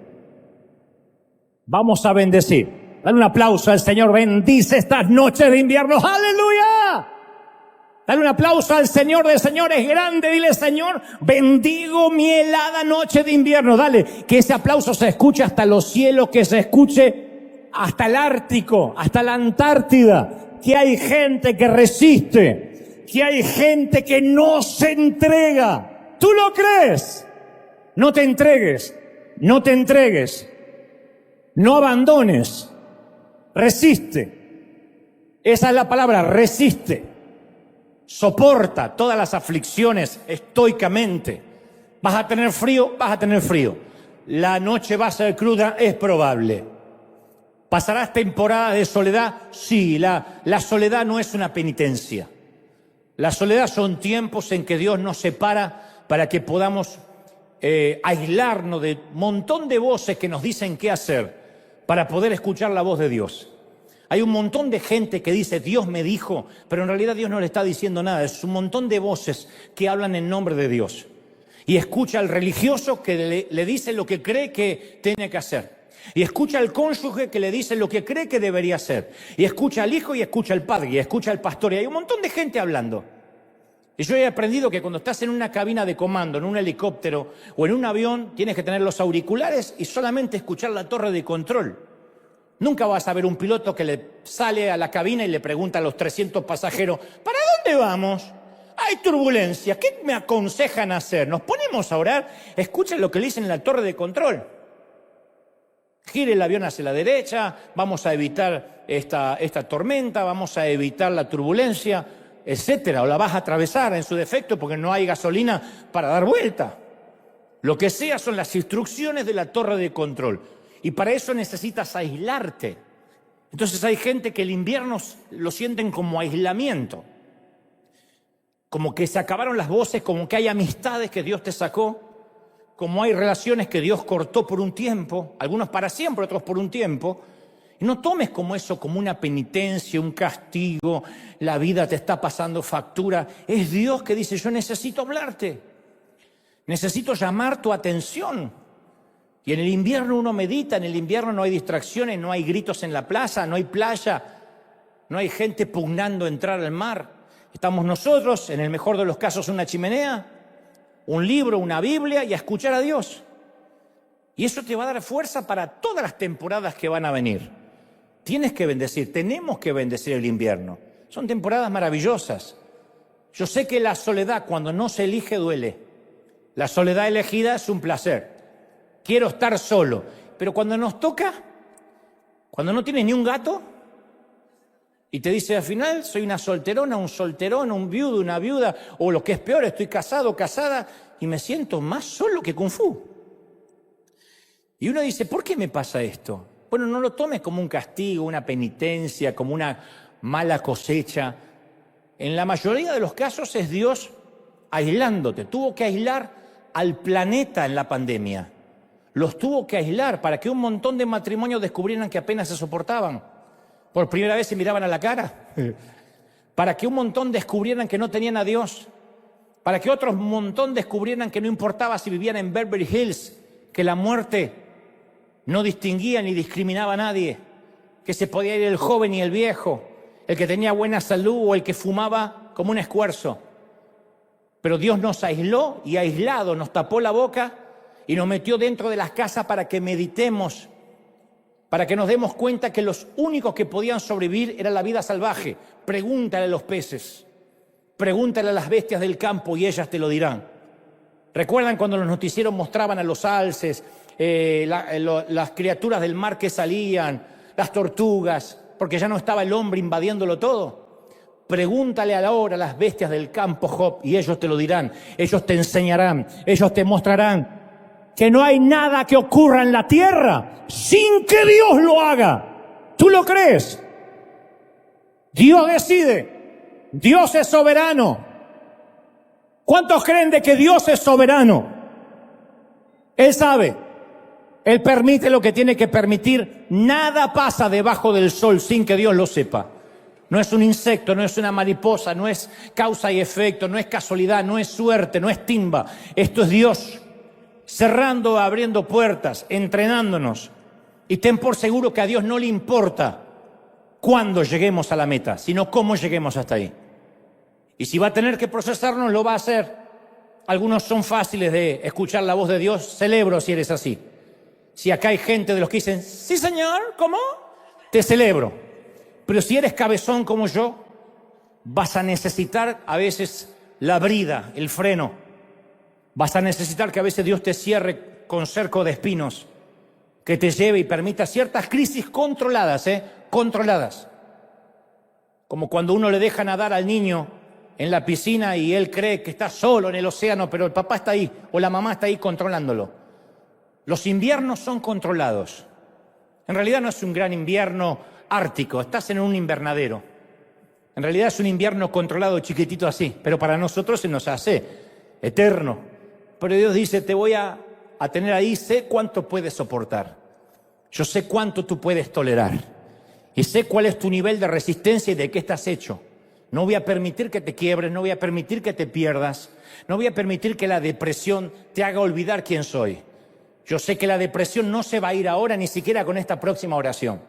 Vamos a bendecir. Dale un aplauso al Señor, bendice estas noches de invierno. ¡Aleluya! Dale un aplauso al Señor de señores grande. Dile, Señor, bendigo mi helada noche de invierno. Dale, que ese aplauso se escuche hasta los cielos, que se escuche hasta el Ártico, hasta la Antártida. Que hay gente que resiste, que hay gente que no se entrega. ¿Tú lo crees? No te entregues, no te entregues. No abandones. Resiste. Esa es la palabra, resiste. Soporta todas las aflicciones estoicamente. ¿Vas a tener frío? Vas a tener frío. La noche va a ser cruda, es probable. ¿Pasarás temporadas de soledad? Sí, la soledad no es una penitencia. La soledad son tiempos en que Dios nos separa para que podamos aislarnos de un montón de voces que nos dicen qué hacer para poder escuchar la voz de Dios. Hay un montón de gente que dice, Dios me dijo, pero en realidad Dios no le está diciendo nada. Es un montón de voces que hablan en nombre de Dios. Y escucha al religioso que le dice lo que cree que tiene que hacer. Y escucha al cónyuge que le dice lo que cree que debería hacer. Y escucha al hijo y escucha al padre y escucha al pastor. Y hay un montón de gente hablando. Y yo he aprendido que cuando estás en una cabina de comando, en un helicóptero o en un avión, tienes que tener los auriculares y solamente escuchar la torre de control. Nunca vas a ver un piloto que le sale a la cabina y le pregunta a los 300 pasajeros, ¿para dónde vamos? Hay turbulencia, ¿qué me aconsejan hacer? ¿Nos ponemos a orar? Escuchen lo que le dicen en la torre de control. Gire el avión hacia la derecha, vamos a evitar esta tormenta, vamos a evitar la turbulencia, etcétera. O la vas a atravesar en su defecto porque no hay gasolina para dar vuelta. Lo que sea son las instrucciones de la torre de control. Y para eso necesitas aislarte. Entonces hay gente que el invierno lo sienten como aislamiento. Como que se acabaron las voces, como que hay amistades que Dios te sacó. Como hay relaciones que Dios cortó por un tiempo, algunos para siempre, otros por un tiempo. Y no tomes como eso, como una penitencia, un castigo, la vida te está pasando factura. Es Dios que dice, yo necesito hablarte, necesito llamar tu atención. Y en el invierno uno medita, en el invierno no hay distracciones, no hay gritos en la plaza, no hay playa, no hay gente pugnando entrar al mar. Estamos nosotros, en el mejor de los casos, una chimenea, un libro, una Biblia y a escuchar a Dios. Y eso te va a dar fuerza para todas las temporadas que van a venir. Tienes que bendecir, tenemos que bendecir el invierno. Son temporadas maravillosas. Yo sé que la soledad, cuando no se elige, duele. La soledad elegida es un placer. Quiero estar solo. Pero cuando nos toca, cuando no tienes ni un gato, y te dice al final, soy una solterona, un solterón, un viudo, una viuda, o lo que es peor, estoy casado, casada, y me siento más solo que Kung Fu. Y uno dice, ¿por qué me pasa esto? Bueno, no lo tomes como un castigo, una penitencia, como una mala cosecha. En la mayoría de los casos es Dios aislándote. Tuvo que aislar al planeta en la pandemia. Los tuvo que aislar para que un montón de matrimonios descubrieran que apenas se soportaban. Por primera vez se miraban a la cara. Para que un montón descubrieran que no tenían a Dios. Para que otros montón descubrieran que no importaba si vivían en Beverly Hills, que la muerte no distinguía ni discriminaba a nadie, que se podía ir el joven y el viejo, el que tenía buena salud o el que fumaba como un escuerzo. Pero Dios nos aisló y aislado nos tapó la boca y nos metió dentro de las casas para que meditemos, para que nos demos cuenta que los únicos que podían sobrevivir era la vida salvaje. Pregúntale a los peces, pregúntale a las bestias del campo y ellas te lo dirán. ¿Recuerdan cuando los noticieros mostraban a los alces, las criaturas del mar que salían, las tortugas, porque ya no estaba el hombre invadiéndolo todo? Pregúntale ahora a las bestias del campo, Job, y ellos te lo dirán, ellos te enseñarán, ellos te mostrarán que no hay nada que ocurra en la tierra sin que Dios lo haga. ¿Tú lo crees? Dios decide, Dios es soberano. ¿Cuántos creen de que Dios es soberano? Él sabe, Él permite lo que tiene que permitir. Nada pasa debajo del sol sin que Dios lo sepa. No es un insecto, no es una mariposa, no es causa y efecto, no es casualidad, no es suerte, no es timba. Esto es Dios cerrando, abriendo puertas, entrenándonos. Y ten por seguro que a Dios no le importa cuándo lleguemos a la meta, sino cómo lleguemos hasta ahí. Y si va a tener que procesarnos, lo va a hacer. Algunos son fáciles de escuchar la voz de Dios. Celebro si eres así. Si acá hay gente de los que dicen, sí señor, ¿cómo? Te celebro. Pero si eres cabezón como yo, vas a necesitar a veces la brida, el freno. Vas a necesitar que a veces Dios te cierre con cerco de espinos, que te lleve y permita ciertas crisis controladas, controladas. Como cuando uno le deja nadar al niño en la piscina y él cree que está solo en el océano, pero el papá está ahí o la mamá está ahí controlándolo. Los inviernos son controlados. En realidad no es un gran invierno ártico, estás en un invernadero. En realidad es un invierno controlado chiquitito así, pero para nosotros se nos hace eterno. Pero Dios dice, te voy a tener ahí, sé cuánto puedes soportar. Yo sé cuánto tú puedes tolerar. Y sé cuál es tu nivel de resistencia y de qué estás hecho. No voy a permitir que te quiebres, no voy a permitir que te pierdas. No voy a permitir que la depresión te haga olvidar quién soy. Yo sé que la depresión no se va a ir ahora, ni siquiera con esta próxima oración.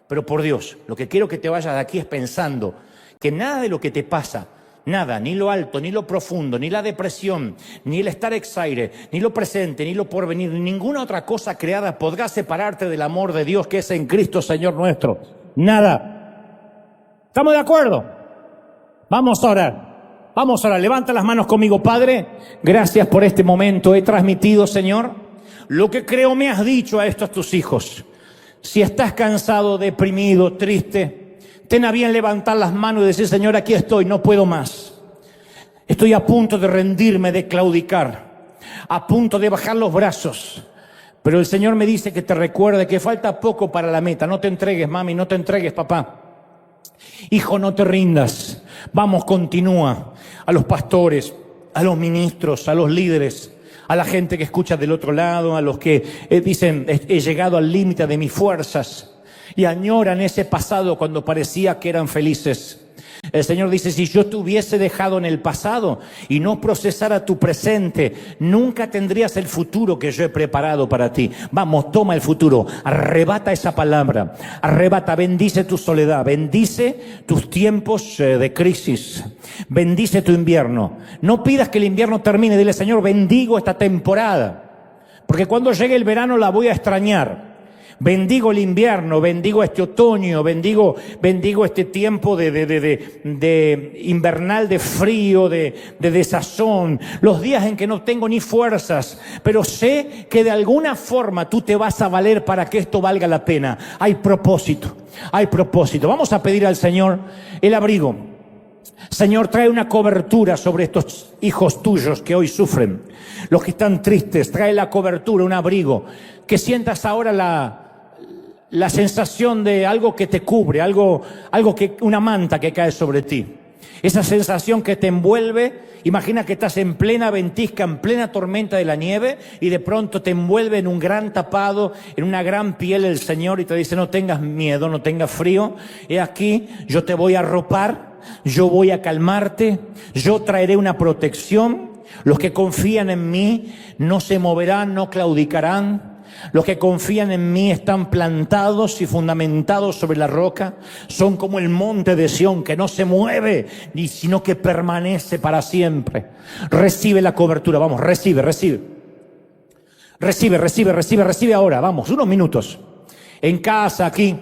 Pero por Dios, lo que quiero que te vayas de aquí es pensando que nada de lo que te pasa, nada, ni lo alto, ni lo profundo, ni la depresión, ni el estar exaire, ni lo presente, ni lo porvenir, ni ninguna otra cosa creada podrá separarte del amor de Dios que es en Cristo Señor nuestro. Nada. ¿Estamos de acuerdo? Vamos a orar. Vamos a orar. Levanta las manos conmigo, Padre. Gracias por este momento. He transmitido, Señor, lo que creo me has dicho a estos tus hijos. Si estás cansado, deprimido, triste, ten a bien levantar las manos y decir, Señor, aquí estoy, no puedo más. Estoy a punto de rendirme, de claudicar, a punto de bajar los brazos. Pero el Señor me dice que te recuerde que falta poco para la meta. No te entregues, mami, no te entregues, papá. Hijo, no te rindas. Vamos, continúa. A los pastores, a los ministros, a los líderes, a la gente que escucha del otro lado, a los que dicen, he llegado al límite de mis fuerzas y añoran ese pasado cuando parecía que eran felices. El Señor dice, si yo te hubiese dejado en el pasado y no procesara tu presente, nunca tendrías el futuro que yo he preparado para ti. Vamos, toma el futuro, arrebata esa palabra, arrebata, bendice tu soledad, bendice tus tiempos de crisis, bendice tu invierno. No pidas que el invierno termine, dile, Señor, bendigo esta temporada, porque cuando llegue el verano la voy a extrañar. Bendigo el invierno, bendigo este otoño, bendigo este tiempo de invernal, de frío, de desazón, los días en que no tengo ni fuerzas, pero sé que de alguna forma tú te vas a valer para que esto valga la pena. Hay propósito, hay propósito. Vamos a pedir al Señor el abrigo. Señor, trae una cobertura sobre estos hijos tuyos que hoy sufren. Los que están tristes, trae la cobertura, un abrigo. Que sientas ahora la sensación de algo que te cubre, una manta que cae sobre ti. Esa sensación que te envuelve. Imagina que estás en plena ventisca, en plena tormenta de la nieve, y de pronto te envuelve en un gran tapado, en una gran piel el Señor, y te dice: no tengas miedo, no tengas frío. He aquí, yo te voy a arropar, yo voy a calmarte, yo traeré una protección. Los que confían en mí no se moverán, no claudicarán. Los que confían en mí están plantados y fundamentados sobre la roca. Son como el monte de Sión, que no se mueve, sino que permanece para siempre. Recibe la cobertura, vamos, recibe ahora, vamos, unos minutos. En casa, aquí,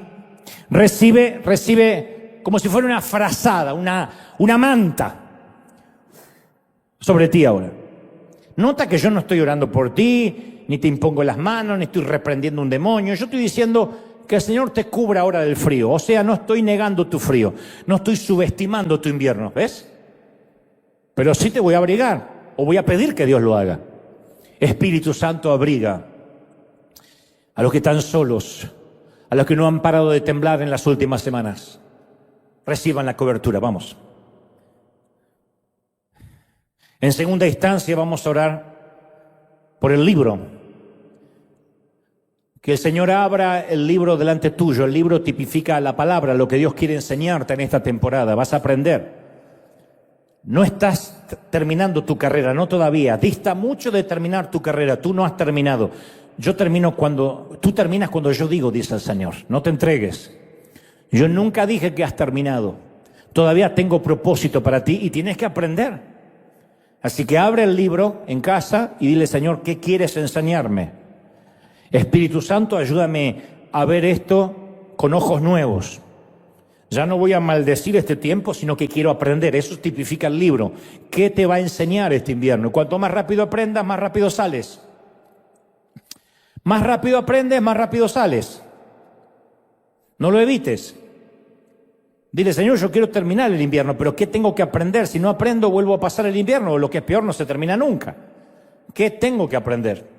recibe como si fuera una frazada, una manta sobre ti ahora. Nota que yo no estoy orando por ti, ni te impongo las manos, ni estoy reprendiendo un demonio. Yo estoy diciendo que el Señor te cubra ahora del frío. O sea, no estoy negando tu frío, no estoy subestimando tu invierno, ¿ves? Pero sí te voy a abrigar, o voy a pedir que Dios lo haga. Espíritu Santo, abriga a los que están solos, a los que no han parado de temblar en las últimas semanas. Reciban la cobertura, vamos. En segunda instancia vamos a orar por el libro. Que el Señor abra el libro delante tuyo. El libro tipifica la palabra, lo que Dios quiere enseñarte en esta temporada. Vas a aprender. No estás terminando tu carrera, no todavía. Dista mucho de terminar tu carrera. Tú no has terminado. Tú terminas cuando yo digo, dice el Señor. No te entregues. Yo nunca dije que has terminado. Todavía tengo propósito para ti y tienes que aprender. Así que abre el libro en casa y dile: Señor, ¿qué quieres enseñarme? Espíritu Santo, ayúdame a ver esto con ojos nuevos. Ya no voy a maldecir este tiempo, sino que quiero aprender. Eso tipifica el libro. ¿Qué te va a enseñar este invierno? Cuanto más rápido aprendas, más rápido sales. Más rápido aprendes, más rápido sales. No lo evites. Dile: Señor, yo quiero terminar el invierno, pero ¿qué tengo que aprender? Si no aprendo, vuelvo a pasar el invierno, o lo que es peor, no se termina nunca. ¿Qué tengo que aprender?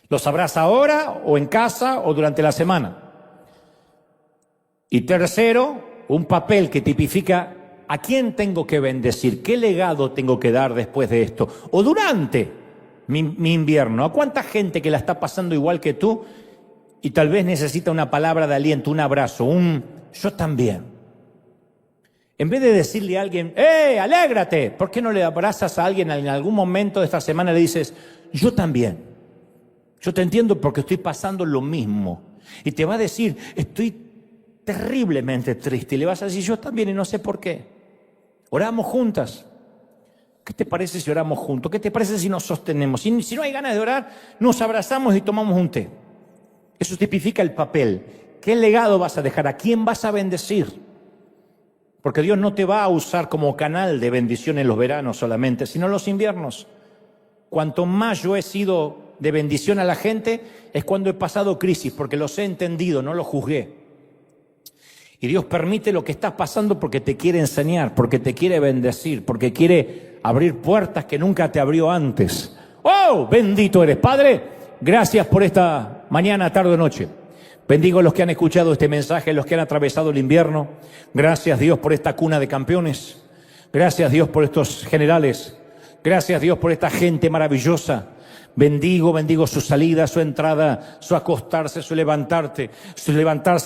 Lo sabrás ahora, o en casa, o durante la semana. Y tercero, un papel que tipifica a quién tengo que bendecir, qué legado tengo que dar después de esto, o durante mi invierno. ¿A cuánta gente que la está pasando igual que tú y tal vez necesita una palabra de aliento, un abrazo, yo también? En vez de decirle a alguien: alégrate, ¿por qué no le abrazas a alguien en algún momento de esta semana y le dices: yo también? Yo te entiendo porque estoy pasando lo mismo. Y te va a decir: estoy terriblemente triste. Y le vas a decir: yo también, y no sé por qué. Oramos juntas. ¿Qué te parece si oramos juntos? ¿Qué te parece si nos sostenemos? Si no hay ganas de orar, nos abrazamos y tomamos un té. Eso tipifica el papel. ¿Qué legado vas a dejar? ¿A quién vas a bendecir? Porque Dios no te va a usar como canal de bendición en los veranos solamente, sino en los inviernos. Cuanto más yo he sido de bendición a la gente, es cuando he pasado crisis, porque los he entendido, no los juzgué. Y Dios permite lo que estás pasando porque te quiere enseñar, porque te quiere bendecir, porque quiere abrir puertas que nunca te abrió antes. ¡Oh! Bendito eres, Padre. Gracias por esta mañana, tarde o noche. Bendigo a los que han escuchado este mensaje, los que han atravesado el invierno. Gracias, Dios, por esta cuna de campeones. Gracias, Dios, por estos generales. Gracias, Dios, por esta gente maravillosa. Bendigo su salida, su entrada, su acostarse, su levantarse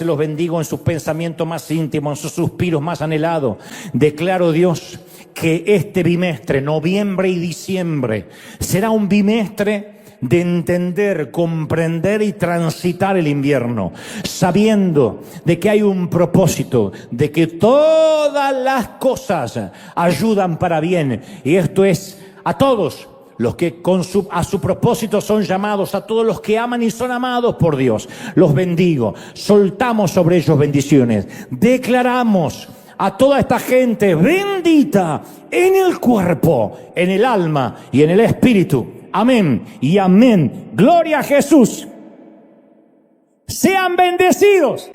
los bendigo en sus pensamientos más íntimos, en sus suspiros más anhelados. Declaro, Dios, que este bimestre, noviembre y diciembre, será un bimestre de entender, comprender y transitar el invierno, sabiendo de que hay un propósito, de que todas las cosas ayudan para bien, y esto es a todos los que a su propósito son llamados, a todos los que aman y son amados por Dios. Los bendigo, soltamos sobre ellos bendiciones, declaramos a toda esta gente bendita en el cuerpo, en el alma y en el espíritu. Amén y amén. Gloria a Jesús. Sean bendecidos.